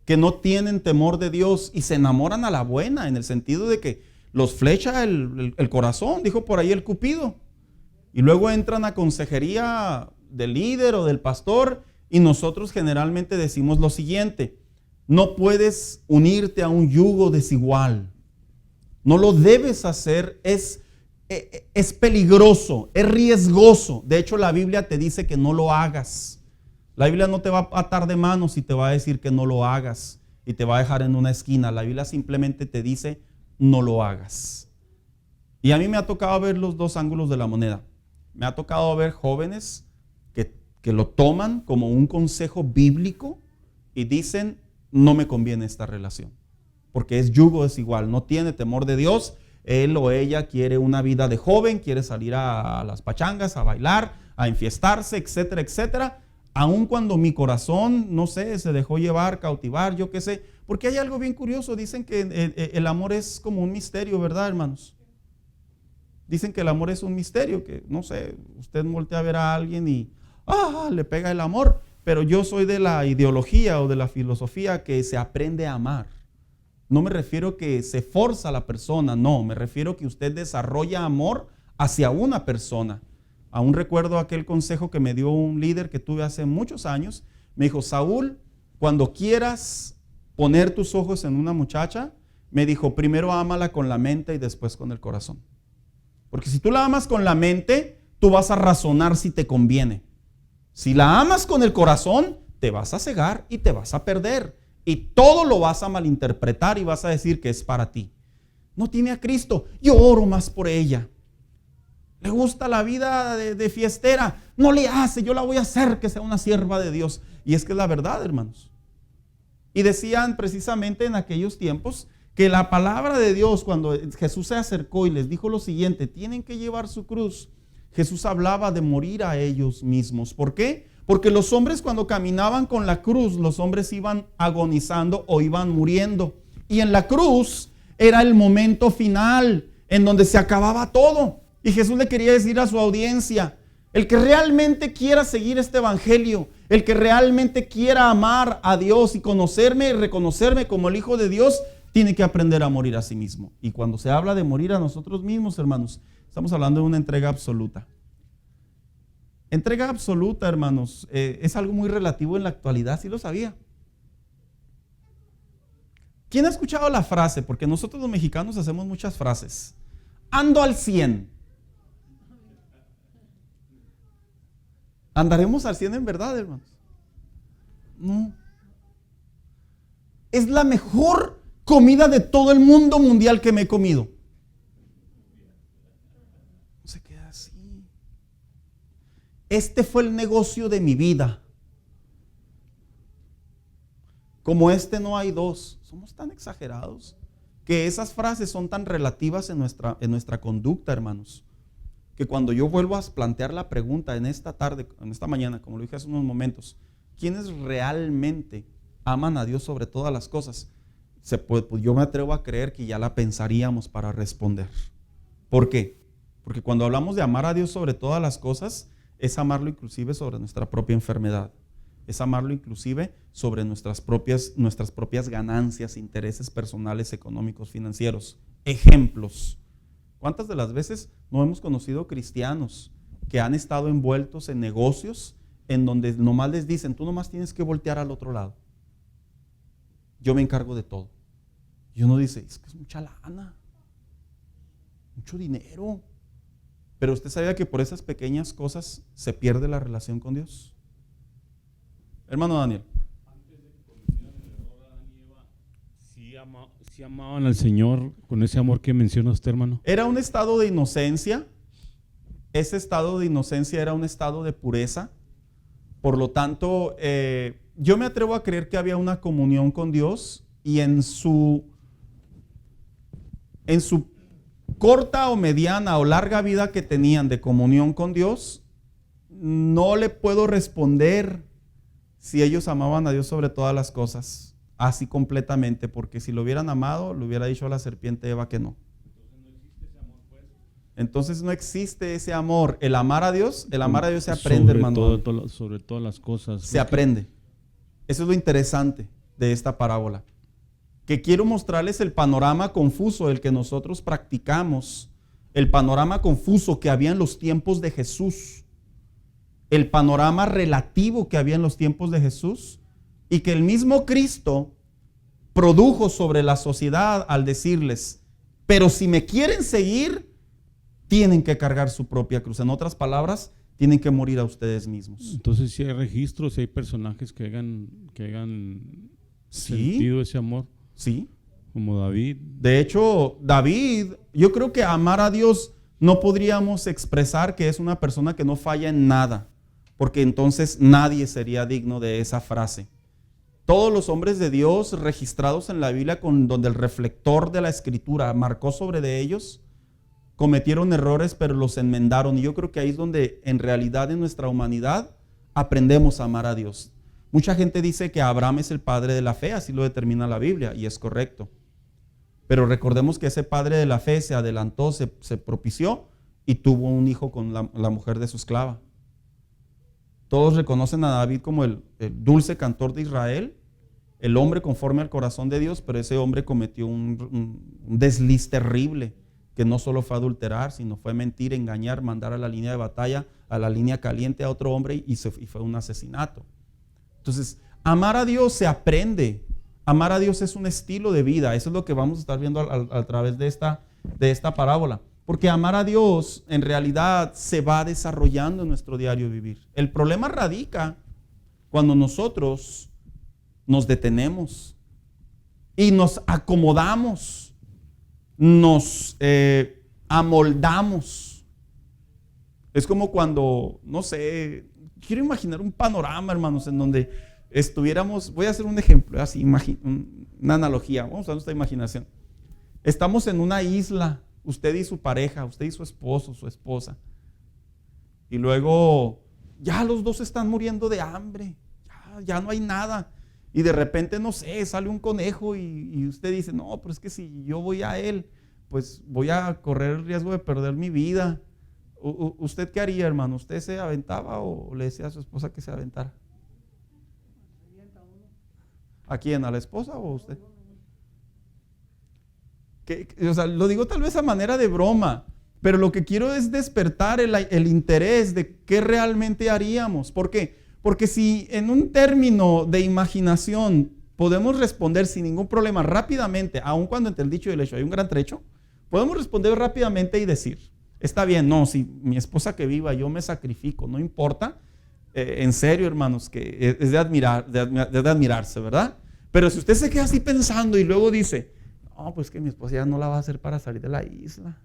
que no tienen temor de Dios y se enamoran a la buena, en el sentido de que los flecha el corazón, dijo por ahí el Cupido, Y luego entran a consejería del líder o del pastor y nosotros generalmente decimos lo siguiente: no puedes unirte a un yugo desigual. No lo debes hacer, es peligroso, es riesgoso. De hecho, la Biblia te dice que no lo hagas. La Biblia no te va a atar de manos y te va a decir que no lo hagas y te va a dejar en una esquina. La Biblia simplemente te dice no lo hagas. Y a mí me ha tocado ver los dos ángulos de la moneda. Me ha tocado ver jóvenes que lo toman como un consejo bíblico y dicen: no me conviene esta relación, porque es yugo desigual, no tiene temor de Dios. Él o ella quiere una vida de joven, quiere salir a las pachangas, a bailar, a enfiestarse, etcétera, etcétera. Aun cuando mi corazón, no sé, se dejó llevar, cautivar, yo qué sé. Porque hay algo bien curioso, dicen que el amor es como un misterio, ¿verdad, hermanos? Dicen que el amor es un misterio, que no sé, usted voltea a ver a alguien y le pega el amor. Pero yo soy de la ideología o de la filosofía que se aprende a amar. No me refiero que se forza a la persona, no, me refiero que usted desarrolla amor hacia una persona. Aún recuerdo aquel consejo que me dio un líder que tuve hace muchos años. Me dijo: Saúl, cuando quieras poner tus ojos en una muchacha, me dijo, primero ámala con la mente y después con el corazón. Porque si tú la amas con la mente, tú vas a razonar si te conviene. Si la amas con el corazón, te vas a cegar y te vas a perder. Y todo lo vas a malinterpretar y vas a decir que es para ti. No tiene a Cristo, yo oro más por ella. Le gusta la vida de fiestera, no le hace, yo la voy a hacer que sea una sierva de Dios. Y es que es la verdad, hermanos. Y decían precisamente en aquellos tiempos que la palabra de Dios, cuando Jesús se acercó y les dijo lo siguiente: tienen que llevar su cruz. Jesús hablaba de morir a ellos mismos. ¿Por qué? Porque los hombres, cuando caminaban con la cruz, los hombres iban agonizando o iban muriendo. Y en la cruz era el momento final en donde se acababa todo. Y Jesús le quería decir a su audiencia: el que realmente quiera seguir este evangelio, el que realmente quiera amar a Dios y conocerme y reconocerme como el Hijo de Dios, tiene que aprender a morir a sí mismo. Y cuando se habla de morir a nosotros mismos, hermanos, estamos hablando de una entrega absoluta. Entrega absoluta, hermanos, es algo muy relativo en la actualidad, ¿sí lo sabía? ¿Quién ha escuchado la frase? Porque nosotros los mexicanos hacemos muchas frases. Ando al 100. ¿Andaremos al 100 en verdad, hermanos? No. Es la mejor comida de todo el mundo mundial que me he comido. No se queda así. Este fue el negocio de mi vida. Como este no hay dos. Somos tan exagerados que esas frases son tan relativas en nuestra conducta, hermanos, que cuando yo vuelvo a plantear la pregunta en esta tarde, en esta mañana, como lo dije hace unos momentos, ¿quiénes realmente aman a Dios sobre todas las cosas? Pues yo me atrevo a creer que ya la pensaríamos para responder. ¿Por qué? Porque cuando hablamos de amar a Dios sobre todas las cosas, es amarlo inclusive sobre nuestra propia enfermedad. Es amarlo inclusive sobre nuestras propias ganancias, intereses personales, económicos, financieros. Ejemplos. ¿Cuántas de las veces no hemos conocido cristianos que han estado envueltos en negocios en donde nomás les dicen: tú nomás tienes que voltear al otro lado, yo me encargo de todo? Y uno dice: es que es mucha lana, mucho dinero. Pero usted sabía que por esas pequeñas cosas se pierde la relación con Dios. Hermano Daniel. Antes de que cometieran el error Adán y Eva, ¿sí amaban al Señor con ese amor que menciona usted, hermano? Era un estado de inocencia. Ese estado de inocencia era un estado de pureza. Por lo tanto, yo me atrevo a creer que había una comunión con Dios, y en su corta o mediana o larga vida que tenían de comunión con Dios, no le puedo responder si ellos amaban a Dios sobre todas las cosas, así completamente, porque si lo hubieran amado, le hubiera dicho a la serpiente Eva que no. Entonces no existe ese amor. El amar a Dios se aprende, hermano. Sobre todas las cosas. Se aprende. Eso es lo interesante de esta parábola. Que quiero mostrarles el panorama confuso del que nosotros practicamos el panorama confuso que había en los tiempos de Jesús, el panorama relativo que había en los tiempos de Jesús, y que el mismo Cristo produjo sobre la sociedad al decirles, pero si me quieren seguir, tienen que cargar su propia cruz. En otras palabras, tienen que morir a ustedes mismos. Entonces, si hay registros, si hay personajes que hayan Sí, sentido ese amor, sí. como David. De hecho, David, yo creo que amar a Dios no podríamos expresar que es una persona que no falla en nada, porque entonces nadie sería digno de esa frase. Todos los hombres de Dios registrados en la Biblia, donde el reflector de la Escritura marcó sobre de ellos, cometieron errores, pero los enmendaron. Y yo creo que ahí es donde en realidad en nuestra humanidad aprendemos a amar a Dios. Mucha gente dice que Abraham es el padre de la fe, así lo determina la Biblia, y es correcto. Pero recordemos que ese padre de la fe se adelantó, se propició y tuvo un hijo con la mujer de su esclava. Todos reconocen a David como el dulce cantor de Israel, el hombre conforme al corazón de Dios, pero ese hombre cometió un desliz terrible, que no solo fue adulterar, sino fue mentir, engañar, mandar a la línea de batalla, a la línea caliente a otro hombre y fue un asesinato. Entonces, amar a Dios se aprende. Amar a Dios es un estilo de vida. Eso es lo que vamos a estar viendo a través de esta parábola. Porque amar a Dios en realidad se va desarrollando en nuestro diario vivir. El problema radica cuando nosotros nos detenemos y nos acomodamos, nos amoldamos. Es como cuando, no sé, quiero imaginar un panorama, hermanos, en donde estuviéramos, voy a hacer un ejemplo, así, una analogía, vamos a usar nuestra imaginación. Estamos en una isla, usted y su pareja, usted y su esposo, su esposa, y luego ya los dos están muriendo de hambre, ya no hay nada, y de repente, no sé, sale un conejo y usted dice, no, pero es que si yo voy a él, pues voy a correr el riesgo de perder mi vida. ¿Usted qué haría, hermano? ¿Usted se aventaba o le decía a su esposa que se aventara? ¿A quién? ¿A la esposa o a usted? O sea, lo digo tal vez a manera de broma, pero lo que quiero es despertar el interés de qué realmente haríamos. ¿Por qué? Porque si en un término de imaginación podemos responder sin ningún problema rápidamente, aun cuando entre el dicho y el hecho hay un gran trecho, podemos responder rápidamente y decir, está bien, no, si mi esposa que viva, yo me sacrifico, no importa. En serio, hermanos, que es de admirarse, ¿verdad? Pero si usted se queda así pensando y luego dice, no, pues que mi esposa ya no la va a hacer para salir de la isla.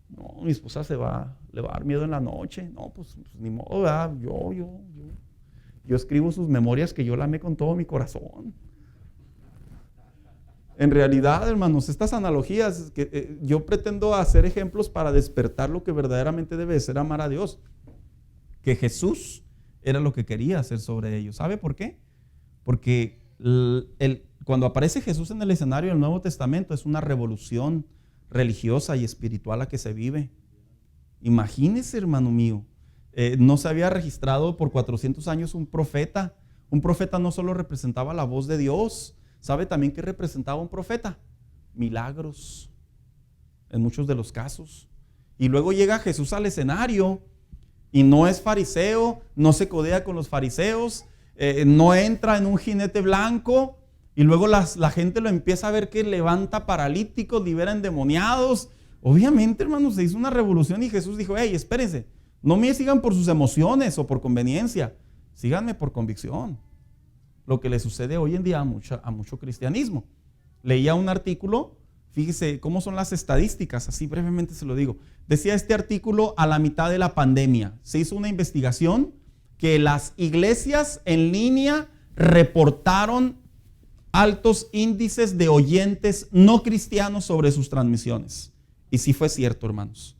No, mi esposa le va a dar miedo en la noche. No, pues ni modo, ¿verdad? Yo escribo sus memorias que yo la amé con todo mi corazón. En realidad, hermanos, estas analogías que yo pretendo hacer ejemplos para despertar lo que verdaderamente debe ser amar a Dios. Que Jesús era lo que quería hacer sobre ellos. ¿Sabe por qué? Porque cuando aparece Jesús en el escenario del Nuevo Testamento es una revolución religiosa y espiritual la que se vive. Imagínese, hermano mío, no se había registrado por 400 años un profeta. Un profeta no solo representaba la voz de Dios. ¿Sabe también qué representaba un profeta? Milagros, en muchos de los casos. Y luego llega Jesús al escenario y no es fariseo, no se codea con los fariseos, no entra en un jinete blanco, y luego la gente lo empieza a ver que levanta paralíticos, libera endemoniados. Obviamente, hermanos, se hizo una revolución y Jesús dijo, hey, espérense, no me sigan por sus emociones o por conveniencia, síganme por convicción. Lo que le sucede hoy en día a mucho cristianismo. Leía un artículo, fíjese cómo son las estadísticas, así brevemente se lo digo. Decía este artículo a la mitad de la pandemia. Se hizo una investigación que las iglesias en línea reportaron altos índices de oyentes no cristianos sobre sus transmisiones. Y sí fue cierto, hermanos.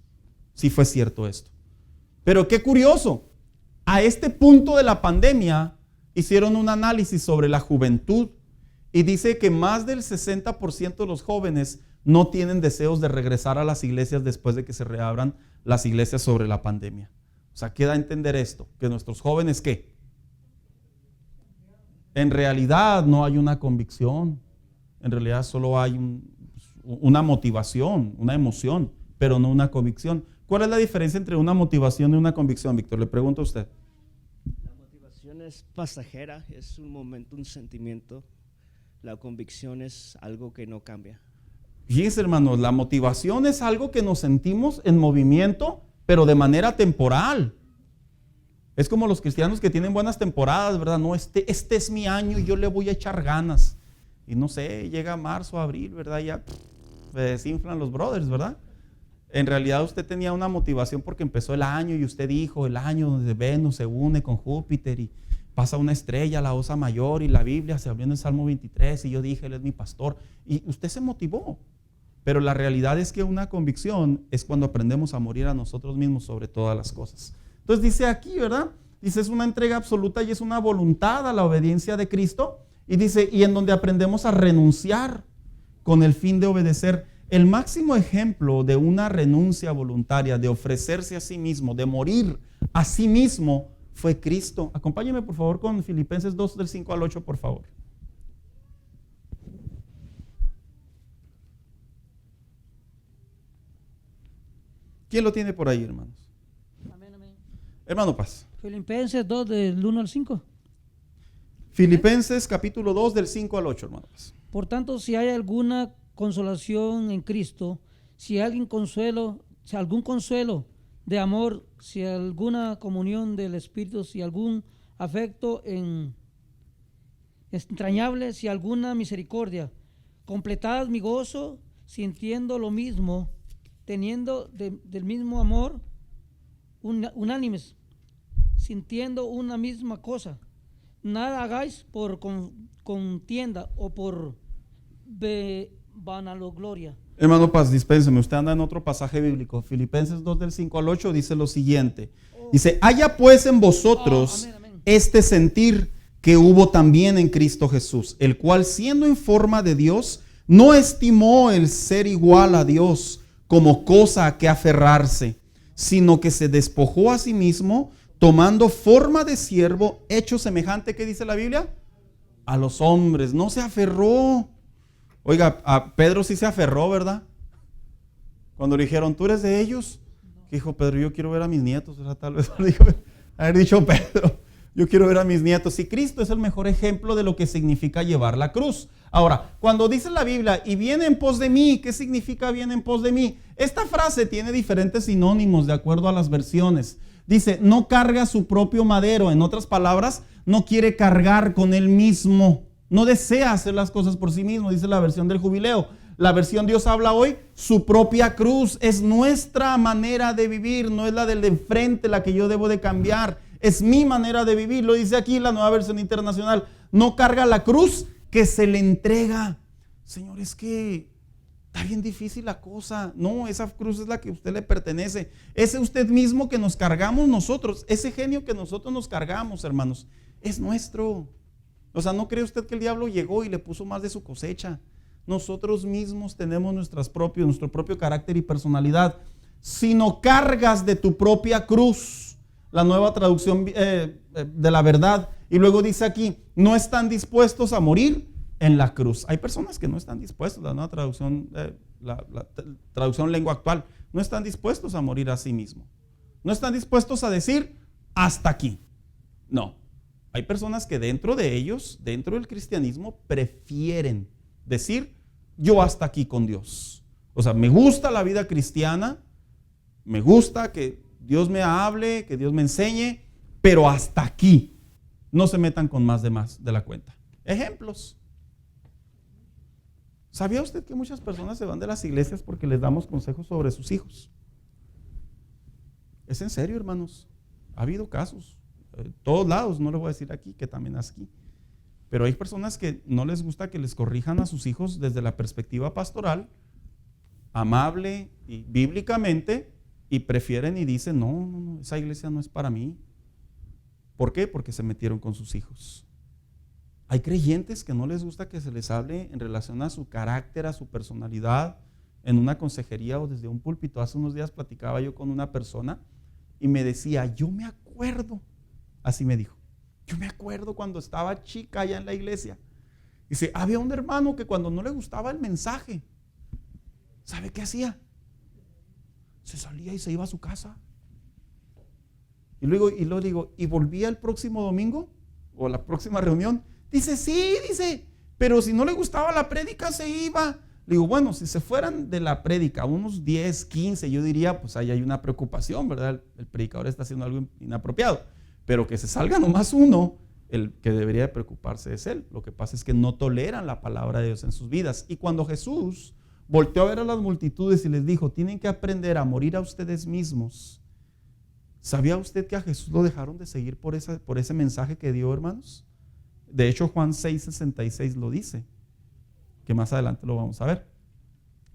Sí fue cierto esto. Pero qué curioso, a este punto de la pandemia hicieron un análisis sobre la juventud y dice que más del 60% de los jóvenes no tienen deseos de regresar a las iglesias después de que se reabran las iglesias sobre la pandemia. O sea, ¿qué da a entender esto? Que nuestros jóvenes, ¿qué? En realidad no hay una convicción, en realidad solo hay una motivación, una emoción, pero no una convicción. ¿Cuál es la diferencia entre una motivación y una convicción, Víctor? Le pregunto a usted. La motivación es pasajera, es un momento, un sentimiento. La convicción es algo que no cambia. Fíjense, hermanos, la motivación es algo que nos sentimos en movimiento, pero de manera temporal. Es como los cristianos que tienen buenas temporadas, ¿verdad? No, este es mi año y yo le voy a echar ganas. Y no sé, llega marzo, abril, ¿verdad? Ya se desinflan los brothers, ¿verdad? En realidad usted tenía una motivación porque empezó el año y usted dijo, el año donde Venus se une con Júpiter y pasa una estrella, la Osa Mayor, y la Biblia se abrió en el Salmo 23 y yo dije, Él es mi pastor. Y usted se motivó. Pero la realidad es que una convicción es cuando aprendemos a morir a nosotros mismos sobre todas las cosas. Entonces dice aquí, ¿verdad? Dice, es una entrega absoluta y es una voluntad a la obediencia de Cristo. Y dice, y en donde aprendemos a renunciar con el fin de obedecer. El máximo ejemplo de una renuncia voluntaria, de ofrecerse a sí mismo, de morir a sí mismo, fue Cristo. Acompáñeme por favor con Filipenses 2 del 5 al 8, por favor. ¿Quién lo tiene por ahí, hermanos? Amén, amén. Hermano Paz. Filipenses 2 del 1 al 5. Filipenses capítulo 2 del 5 al 8, hermano Paz. Por tanto, si hay alguna consolación en Cristo, si hay algún consuelo de amor, si hay alguna comunión del Espíritu, si algún afecto entrañable, si alguna misericordia, completad mi gozo, sintiendo lo mismo, teniendo del mismo amor, unánimes, sintiendo una misma cosa. Nada hagáis por contienda o por vanagloria. Hermano Paz, dispénseme, usted anda en otro pasaje bíblico. Filipenses 2 del 5 al 8 dice lo siguiente. Dice, haya pues en vosotros Amén, amén. este sentir que hubo también en Cristo Jesús, el cual siendo en forma de Dios, no estimó el ser igual a Dios como cosa a que aferrarse, sino que se despojó a sí mismo, tomando forma de siervo, hecho semejante, ¿qué dice la Biblia? A los hombres. No se aferró. Oiga, a Pedro sí se aferró, ¿verdad? Cuando le dijeron, ¿tú eres de ellos? Dijo Pedro, yo quiero ver a mis nietos. O sea, tal vez dijo, haber dicho Pedro, yo quiero ver a mis nietos. Y Cristo es el mejor ejemplo de lo que significa llevar la cruz. Ahora, cuando dice la Biblia, y viene en pos de mí, ¿qué significa viene en pos de mí? Esta frase tiene diferentes sinónimos de acuerdo a las versiones. Dice, no carga su propio madero. En otras palabras, no quiere cargar con él mismo. No desea hacer las cosas por sí mismo, dice la versión del Jubileo. La versión Dios habla hoy, su propia cruz. Es nuestra manera de vivir, no es la del de enfrente la que yo debo de cambiar. Es mi manera de vivir, lo dice aquí la Nueva Versión Internacional. No carga la cruz que se le entrega. Señor, es que está bien difícil la cosa. No, esa cruz es la que a usted le pertenece. Ese usted mismo que nos cargamos nosotros, ese genio que nosotros nos cargamos, hermanos, es nuestro. O sea, ¿no cree usted que el diablo llegó y le puso más de su cosecha? Nosotros mismos tenemos nuestro propio carácter y personalidad. Si no cargas de tu propia cruz, la Nueva Traducción de la Verdad, y luego dice aquí, no están dispuestos a morir en la cruz. Hay personas que no están dispuestos, la Nueva Traducción, la Traducción Lengua Actual, no están dispuestos a morir a sí mismos. No están dispuestos a decir, hasta aquí. No. Hay personas que dentro de ellos, dentro del cristianismo, prefieren decir, yo hasta aquí con Dios. O sea, me gusta la vida cristiana, me gusta que Dios me hable, que Dios me enseñe, pero hasta aquí. No se metan con más de la cuenta. Ejemplos. ¿Sabía usted que muchas personas se van de las iglesias porque les damos consejos sobre sus hijos? Es en serio, hermanos. Ha habido casos. Todos lados, no les voy a decir aquí, que también aquí. Pero hay personas que no les gusta que les corrijan a sus hijos desde la perspectiva pastoral, amable y bíblicamente, y prefieren y dicen, no, esa iglesia no es para mí. ¿Por qué? Porque se metieron con sus hijos. Hay creyentes que no les gusta que se les hable en relación a su carácter, a su personalidad, en una consejería o desde un púlpito. Hace unos días platicaba yo con una persona y me decía, yo me acuerdo. Así me dijo, yo me acuerdo cuando estaba chica allá en la iglesia. Dice, había un hermano que cuando no le gustaba el mensaje, ¿sabe qué hacía? se salía y se iba a su casa. Y luego digo, ¿y volvía el próximo domingo? ¿O la próxima reunión? Dice, sí, pero si no le gustaba la prédica se iba. Le digo, bueno, si se fueran de la prédica unos 10, 15, yo diría, pues ahí hay una preocupación, ¿verdad? El predicador está haciendo algo inapropiado. Pero que se salga nomás uno, el que debería de preocuparse es él. Lo que pasa es que no toleran la palabra de Dios en sus vidas. Y cuando Jesús volteó a ver a las multitudes y les dijo, tienen que aprender a morir a ustedes mismos. ¿Sabía usted que a Jesús lo dejaron de seguir por ese mensaje que dio, hermanos? De hecho, Juan 6:66 lo dice, que más adelante lo vamos a ver.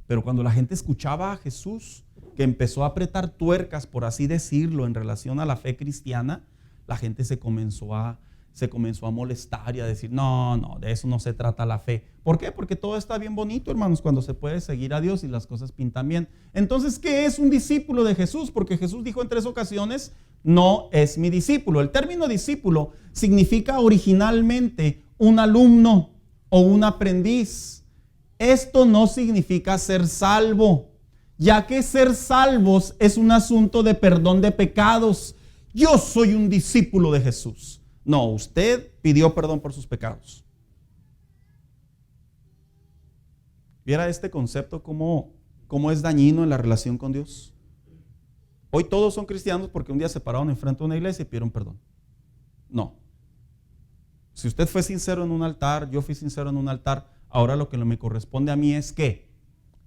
Pero cuando la gente escuchaba a Jesús, que empezó a apretar tuercas, por así decirlo, en relación a la fe cristiana, la gente se comenzó a molestar y a decir, no, de eso no se trata la fe. ¿Por qué? Porque todo está bien bonito, hermanos, cuando se puede seguir a Dios y las cosas pintan bien. Entonces, ¿qué es un discípulo de Jesús? Porque Jesús dijo en 3 ocasiones, no es mi discípulo. El término discípulo significa originalmente un alumno o un aprendiz. Esto no significa ser salvo, ya que ser salvos es un asunto de perdón de pecados. Yo soy un discípulo de Jesús. No, usted pidió perdón por sus pecados. ¿Viera este concepto cómo es dañino en la relación con Dios? Hoy todos son cristianos porque un día se pararon enfrente de una iglesia y pidieron perdón. No. Si usted fue sincero en un altar, yo fui sincero en un altar, ahora lo que me corresponde a mí es que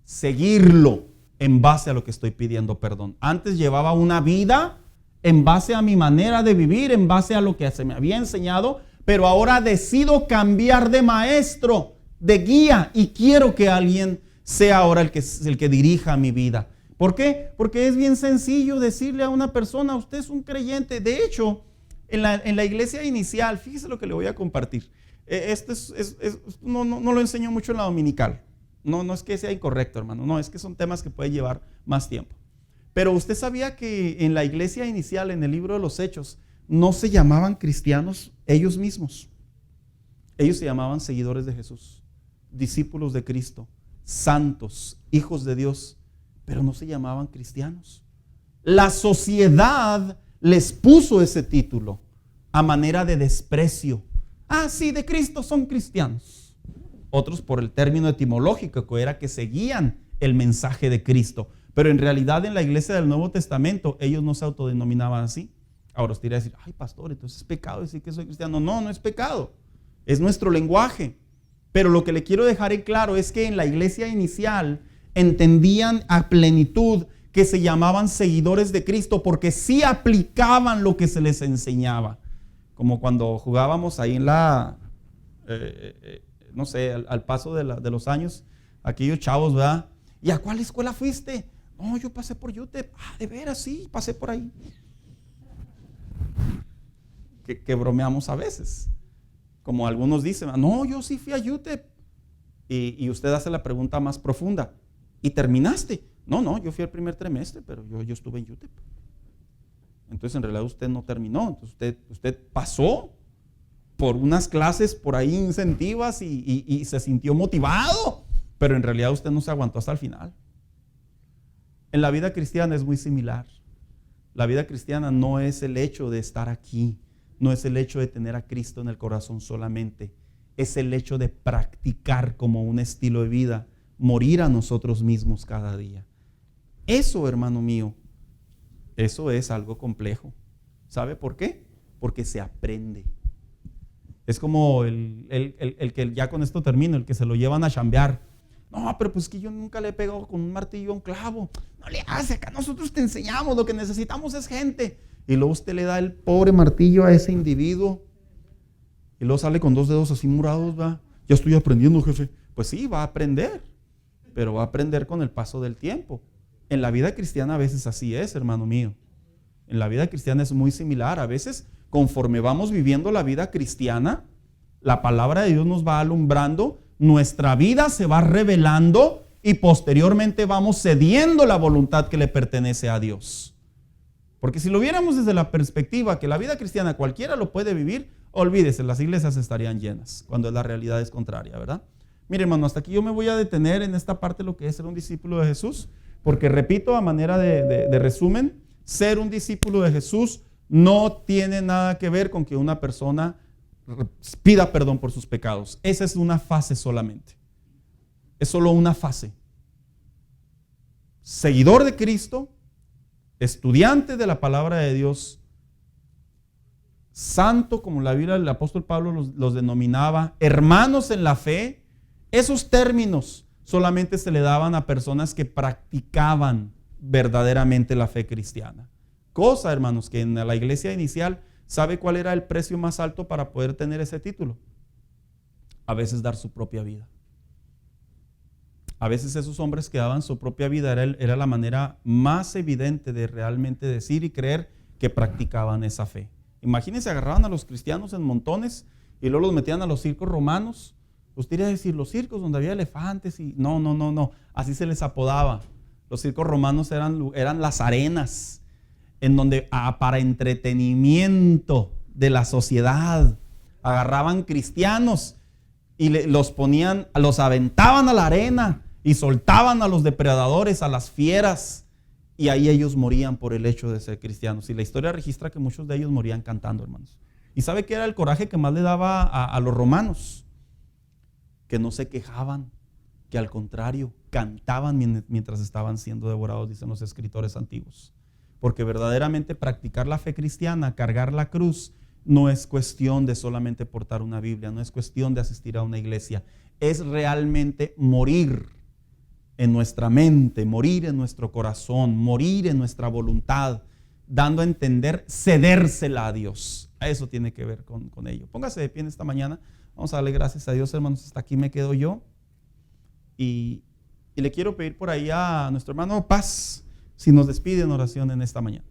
seguirlo en base a lo que estoy pidiendo perdón. Antes llevaba una vida en base a mi manera de vivir, en base a lo que se me había enseñado, pero ahora decido cambiar de maestro, de guía, y quiero que alguien sea ahora el que dirija mi vida. ¿Por qué? Porque es bien sencillo decirle a una persona, usted es un creyente. De hecho, en la iglesia inicial, fíjese lo que le voy a compartir. No lo enseño mucho en la dominical. No es que sea incorrecto, hermano. No, es que son temas que pueden llevar más tiempo. Pero usted sabía que en la iglesia inicial, en el libro de los Hechos, no se llamaban cristianos ellos mismos. Ellos se llamaban seguidores de Jesús, discípulos de Cristo, santos, hijos de Dios, pero no se llamaban cristianos. La sociedad les puso ese título a manera de desprecio. Ah, sí, de Cristo son cristianos. Otros por el término etimológico, que era que seguían el mensaje de Cristo. Pero en realidad en la iglesia del Nuevo Testamento ellos no se autodenominaban así. Ahora usted iría a decir, ay pastor, entonces es pecado decir que soy cristiano. No es pecado, es nuestro lenguaje. Pero lo que le quiero dejar en claro es que en la iglesia inicial entendían a plenitud que se llamaban seguidores de Cristo porque sí aplicaban lo que se les enseñaba. Como cuando jugábamos ahí en al paso de los años, aquellos chavos, ¿verdad? ¿Y a cuál escuela fuiste? No, yo pasé por UTEP. Ah, de veras, sí, pasé por ahí. Que bromeamos a veces. Como algunos dicen, no, yo sí fui a UTEP. Y usted hace la pregunta más profunda. ¿Y terminaste? No, yo fui al primer trimestre, pero yo estuve en UTEP. Entonces, en realidad, usted no terminó. Entonces, usted pasó por unas clases por ahí incentivas y se sintió motivado, pero en realidad usted no se aguantó hasta el final. En la vida cristiana es muy similar. La vida cristiana no es el hecho de estar aquí, no es el hecho de tener a Cristo en el corazón solamente, es el hecho de practicar como un estilo de vida, morir a nosotros mismos cada día. Eso, hermano mío, eso es algo complejo. ¿Sabe por qué? Porque se aprende. Es como el que, ya con esto termino, el que se lo llevan a chambear. No, pero pues que yo nunca le he pegado con un martillo a un clavo. No le hace, acá nosotros te enseñamos, lo que necesitamos es gente. Y luego usted le da el pobre martillo a ese individuo y luego sale con 2 dedos así morados, va. Ya estoy aprendiendo, jefe. Pues sí, va a aprender, pero va a aprender con el paso del tiempo. En la vida cristiana a veces así es, hermano mío. En la vida cristiana es muy similar. A veces, conforme vamos viviendo la vida cristiana, la palabra de Dios nos va alumbrando, nuestra vida se va revelando y posteriormente vamos cediendo la voluntad que le pertenece a Dios. Porque si lo viéramos desde la perspectiva que la vida cristiana cualquiera lo puede vivir, olvídese, las iglesias estarían llenas, cuando la realidad es contraria, ¿verdad? Mire, hermano, hasta aquí yo me voy a detener en esta parte de lo que es ser un discípulo de Jesús, Porque repito, a manera de resumen, ser un discípulo de Jesús no tiene nada que ver con que una persona pida perdón por sus pecados. Esa es una fase solamente. Es solo una fase. Seguidor de Cristo, estudiante de la palabra de Dios, santo, como la Biblia, el apóstol Pablo los denominaba, hermanos en la fe, esos términos solamente se le daban a personas que practicaban verdaderamente la fe cristiana. Cosa, hermanos, que en la iglesia inicial, ¿sabe cuál era el precio más alto para poder tener ese título? A veces dar su propia vida. A veces esos hombres que daban su propia vida era la manera más evidente de realmente decir y creer que practicaban esa fe. Imagínense, agarraban a los cristianos en montones y luego los metían a los circos romanos. Usted iría a decir, los circos donde había elefantes y no. Así se les apodaba. Los circos romanos eran las arenas en donde para entretenimiento de la sociedad agarraban cristianos y los ponían, los aventaban a la arena y soltaban a los depredadores, a las fieras, y ahí ellos morían por el hecho de ser cristianos. Y la historia registra que muchos de ellos morían cantando, hermanos. ¿Y sabe qué era el coraje que más le daba a los romanos? Que no se quejaban, que al contrario, cantaban mientras estaban siendo devorados, dicen los escritores antiguos. Porque verdaderamente practicar la fe cristiana, cargar la cruz, no es cuestión de solamente portar una Biblia, no es cuestión de asistir a una iglesia, es realmente morir en nuestra mente, morir en nuestro corazón, morir en nuestra voluntad, dando a entender, cedérsela a Dios. A eso tiene que ver con ello. Póngase de pie en esta mañana. Vamos a darle gracias a Dios, hermanos. Hasta aquí me quedo yo. Y le quiero pedir por ahí a nuestro hermano Paz si nos despide en oración en esta mañana.